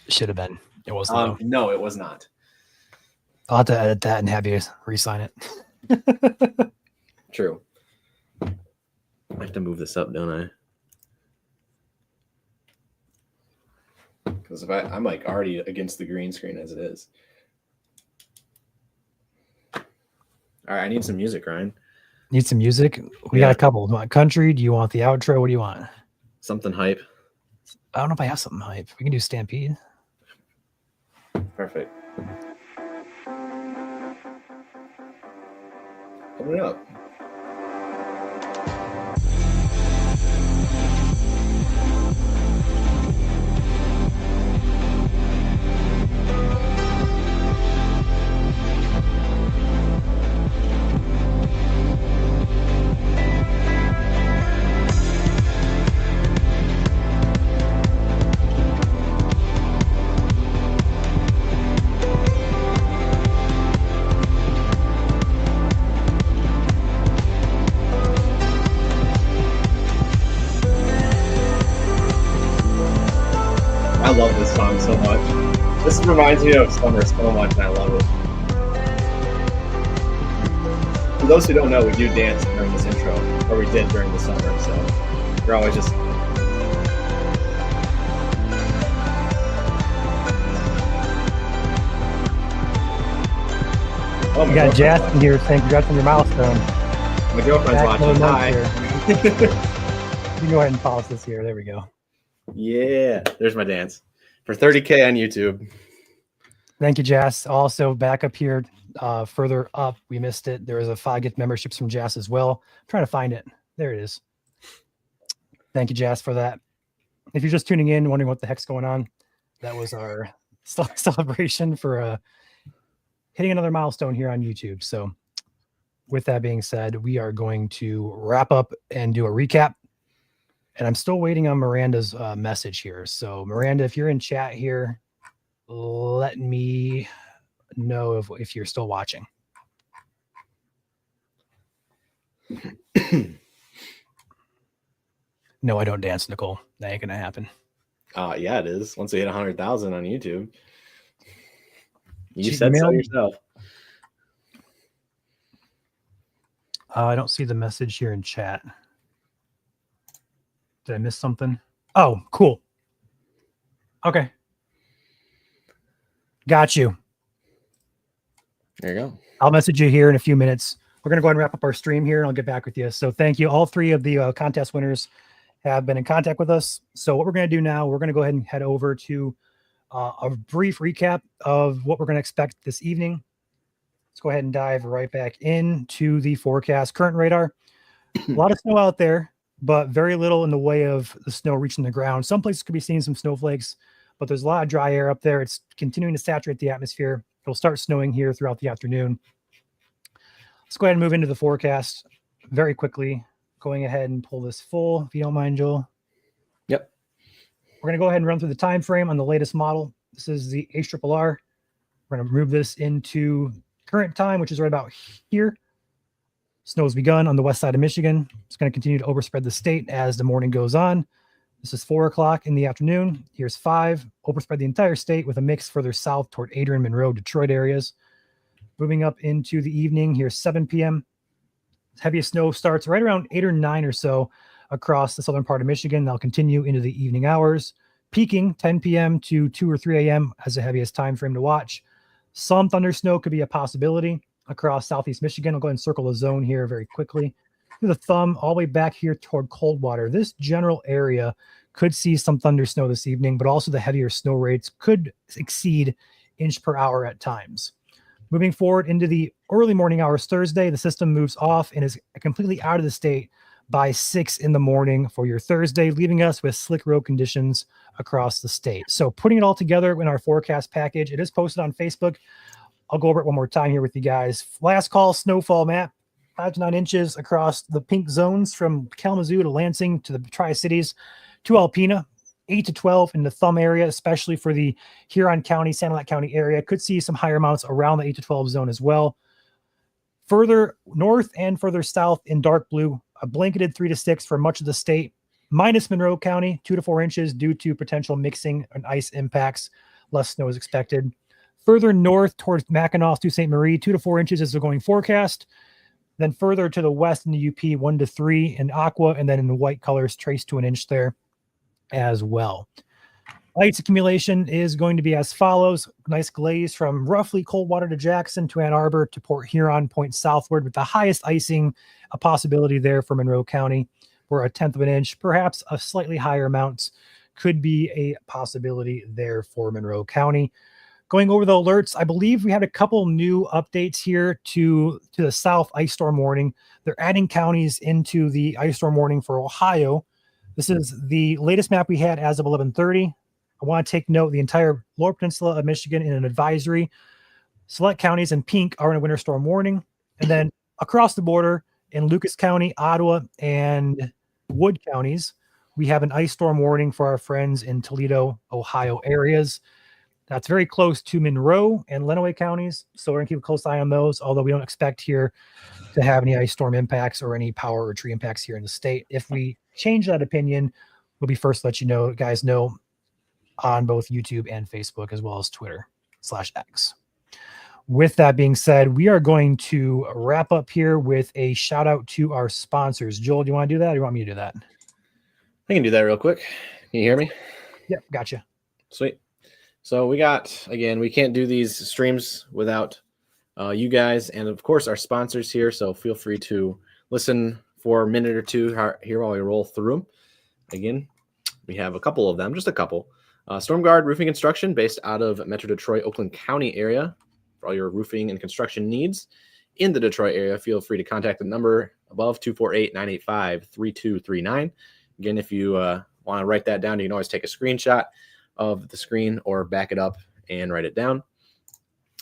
Should have been. It wasn't. No, it was not. I'll have to edit that and have you re-sign it. True. I have to move this up, don't I? Because if I'm like already against the green screen as it is. All right, I need some music, Ryan. Need some music? We got a couple. Do you want country? Do you want the outro? What do you want? Something hype. I don't know if I have something hype. We can do Stampede. Perfect. Open it up. I love this song so much. This reminds me of summer so much, and I love it. For those who don't know, we do dance during this intro, or we did during the summer, so we're always just... Oh, we got Jasmine here saying congrats on your milestone. My girlfriend's watching. Hi. You can go ahead and pause this here. There we go. Yeah, there's my dance for 30K on YouTube. Thank you, Jas. Also, back up here, further up, we missed it. There was a 5 gift memberships from Jas as well. I'm trying to find it. There it is. Thank you, Jas, for that. If you're just tuning in, wondering what the heck's going on, that was our celebration for hitting another milestone here on YouTube. So, with that being said, we are going to wrap up and do a recap. And I'm still waiting on Miranda's message here. So Miranda, if you're in chat here, let me know if you're still watching. No, I don't dance, Nicole. That ain't gonna happen. Yeah, it is. Once we hit 100,000 on YouTube. You said so yourself. I don't see the message here in chat. Did I miss something? Oh, cool. Okay. Got you. There you go. I'll message you here in a few minutes. We're going to go ahead and wrap up our stream here, and I'll get back with you. So thank you. All 3 of the contest winners have been in contact with us. So what we're going to do now, we're going to go ahead and head over to a brief recap of what we're going to expect this evening. Let's go ahead and dive right back into the forecast. Current radar, a lot of snow out there, but very little in the way of the snow reaching the ground. Some places could be seeing some snowflakes, but there's a lot of dry air up there. It's continuing to saturate the atmosphere. It'll start snowing here throughout the afternoon. Let's go ahead and move into the forecast very quickly. Going ahead and pull this full, if you don't mind, Joel. Yep. We're going to go ahead and run through the time frame on the latest model. This is the HRRR. We're going to move this into current time, which is right about here. Snow has begun on the west side of Michigan. It's going to continue to overspread the state as the morning goes on. This is 4 o'clock in the afternoon. Here's 5, overspread the entire state with a mix further south toward Adrian, Monroe, Detroit areas. Moving up into the evening, here's 7 p.m. Heaviest snow starts right around 8 or 9 or so across the southern part of Michigan. They'll continue into the evening hours, peaking 10 p.m. to 2 or 3 a.m. as the heaviest time frame to watch. Some thunder snow could be a possibility across southeast Michigan. I'll go ahead and circle the zone here very quickly. Through the thumb all the way back here toward Coldwater. This general area could see some thunder snow this evening, but also the heavier snow rates could exceed inch per hour at times. Moving forward into the early morning hours Thursday, the system moves off and is completely out of the state by 6 in the morning for your Thursday, leaving us with slick road conditions across the state. So putting it all together in our forecast package, it is posted on Facebook. I'll go over it one more time here with you guys. Last call snowfall map, 5 to 9 inches across the pink zones from Kalamazoo to Lansing to the Tri-Cities to Alpena. 8 to 12 in the thumb area, especially for the Huron County, Sanilac County area. Could see some higher amounts around the 8 to 12 zone as well. Further north and further south in dark blue, a blanketed 3 to 6 for much of the state, minus Monroe County, 2 to 4 inches due to potential mixing and ice impacts. Less snow is expected. Further north towards Mackinac to St. Marie, 2 to 4 inches is the going forecast. Then further to the west in the UP, 1 to 3 in aqua, and then in the white colors, trace to an inch there as well. Ice accumulation is going to be as follows. Nice glaze from roughly Coldwater to Jackson to Ann Arbor to Port Huron, point southward, with the highest icing a possibility there for Monroe County, where 1/10 of an inch, perhaps a slightly higher amounts, could be a possibility there for Monroe County. Going over the alerts, I believe we had a couple new updates here to the south ice storm warning. They're adding counties into the ice storm warning for Ohio. This is the latest map we had as of 11:30. I want to take note the entire lower peninsula of Michigan in an advisory. Select counties in pink are in a winter storm warning. And then across the border in Lucas County, Ottawa, and Wood counties, we have an ice storm warning for our friends in Toledo, Ohio areas. That's very close to Monroe and Lenawee counties. So we're going to keep a close eye on those, although we don't expect here to have any ice storm impacts or any power or tree impacts here in the state. If we change that opinion, we'll be first to let you know, guys know, on both YouTube and Facebook, as well as Twitter/X. With that being said, we are going to wrap up here with a shout out to our sponsors. Joel, do you want to do that, or do you want me to do that? I can do that real quick. Can you hear me? Yep, gotcha. Sweet. So we got, again, we can't do these streams without you guys and, of course, our sponsors here. So feel free to listen for a minute or two here while we roll through them. Again, we have a couple of them, just a couple. StormGuard Roofing Construction, based out of Metro Detroit, Oakland County area. For all your roofing and construction needs in the Detroit area, feel free to contact the number above, 248-985-3239. Again, if you want to write that down, you can always take a screenshot of the screen or back it up and write it down.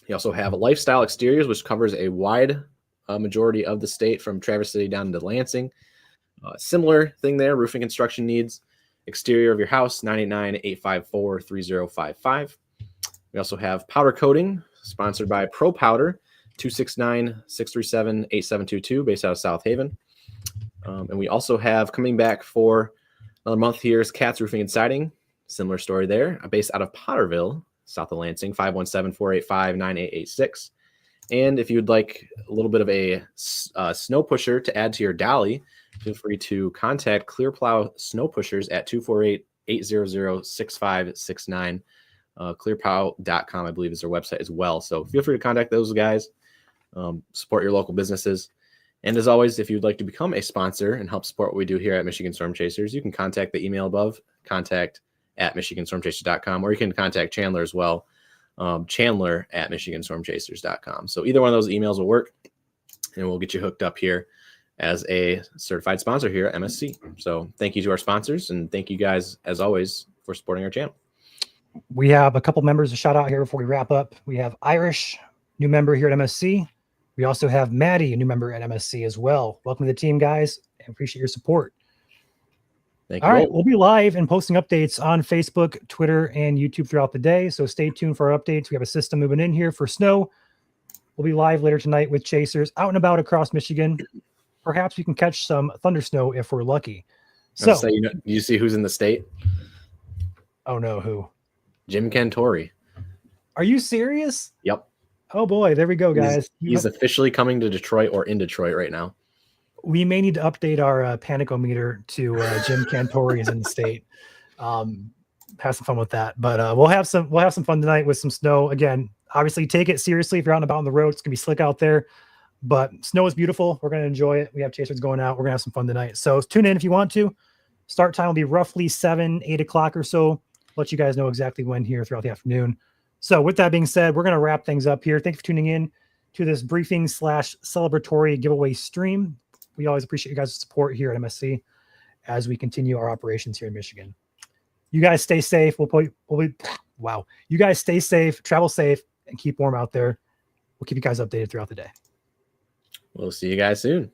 You also have Lifestyle Exteriors, which covers a wide majority of the state from Traverse City down to Lansing. Similar thing there, roofing construction needs, exterior of your house, 989-854-3055. We also have Powder Coating, sponsored by Pro Powder, 269-637-8722, based out of South Haven. And we also have, coming back for another month here, is Katz Roofing and Siding. Similar story there, based out of Potterville, south of Lansing, 517-485-9886. And if you'd like a little bit of a snow pusher to add to your dolly, feel free to contact Clear Plow Snow Pushers at 248-800-6569. Clearplow.com, I believe, is their website as well. So feel free to contact those guys, support your local businesses. And as always, if you'd like to become a sponsor and help support what we do here at Michigan Storm Chasers, you can contact the email above, contact@michiganstormchasers.com, or you can contact Chandler as well Chandler at MichiganStormChasers.com. So either one of those emails will work, and we'll get you hooked up here as a certified sponsor here at MSC. So thank you to our sponsors, and thank you guys, as always, for supporting our channel. We have a couple members to shout out here before we wrap up. We have Irish, new member here at MSC. We also have Maddie, a new member at MSC as well. Welcome to the team, guys. I appreciate your support. Thank you. All right, we'll be live and posting updates on Facebook, Twitter, and YouTube throughout the day. So stay tuned for our updates. We have a system moving in here for snow. We'll be live later tonight with chasers out and about across Michigan. Perhaps we can catch some thunder snow if we're lucky. So, you see who's in the state? Oh no, who? Jim Cantori. Are you serious? Yep. Oh boy, there we go, guys. He's officially coming to Detroit or in Detroit right now. We may need to update our panicometer to Jim Cantori is in the state. Have some fun with that. But we'll have some fun tonight with some snow. Again, obviously take it seriously if you're out and about on the road. It's gonna be slick out there, but snow is beautiful. We're gonna enjoy it. We have chasers going out. We're gonna have some fun tonight. So tune in if you want to. Start time will be roughly 8 o'clock or so. Let you guys know exactly when here throughout the afternoon. So with that being said, we're going to wrap things up here. Thank you for tuning in to this briefing / celebratory giveaway stream. We always appreciate you guys' support here at MSC as we continue our operations here in Michigan. You guys stay safe. You guys stay safe, travel safe, and keep warm out there. We'll keep you guys updated throughout the day. We'll see you guys soon.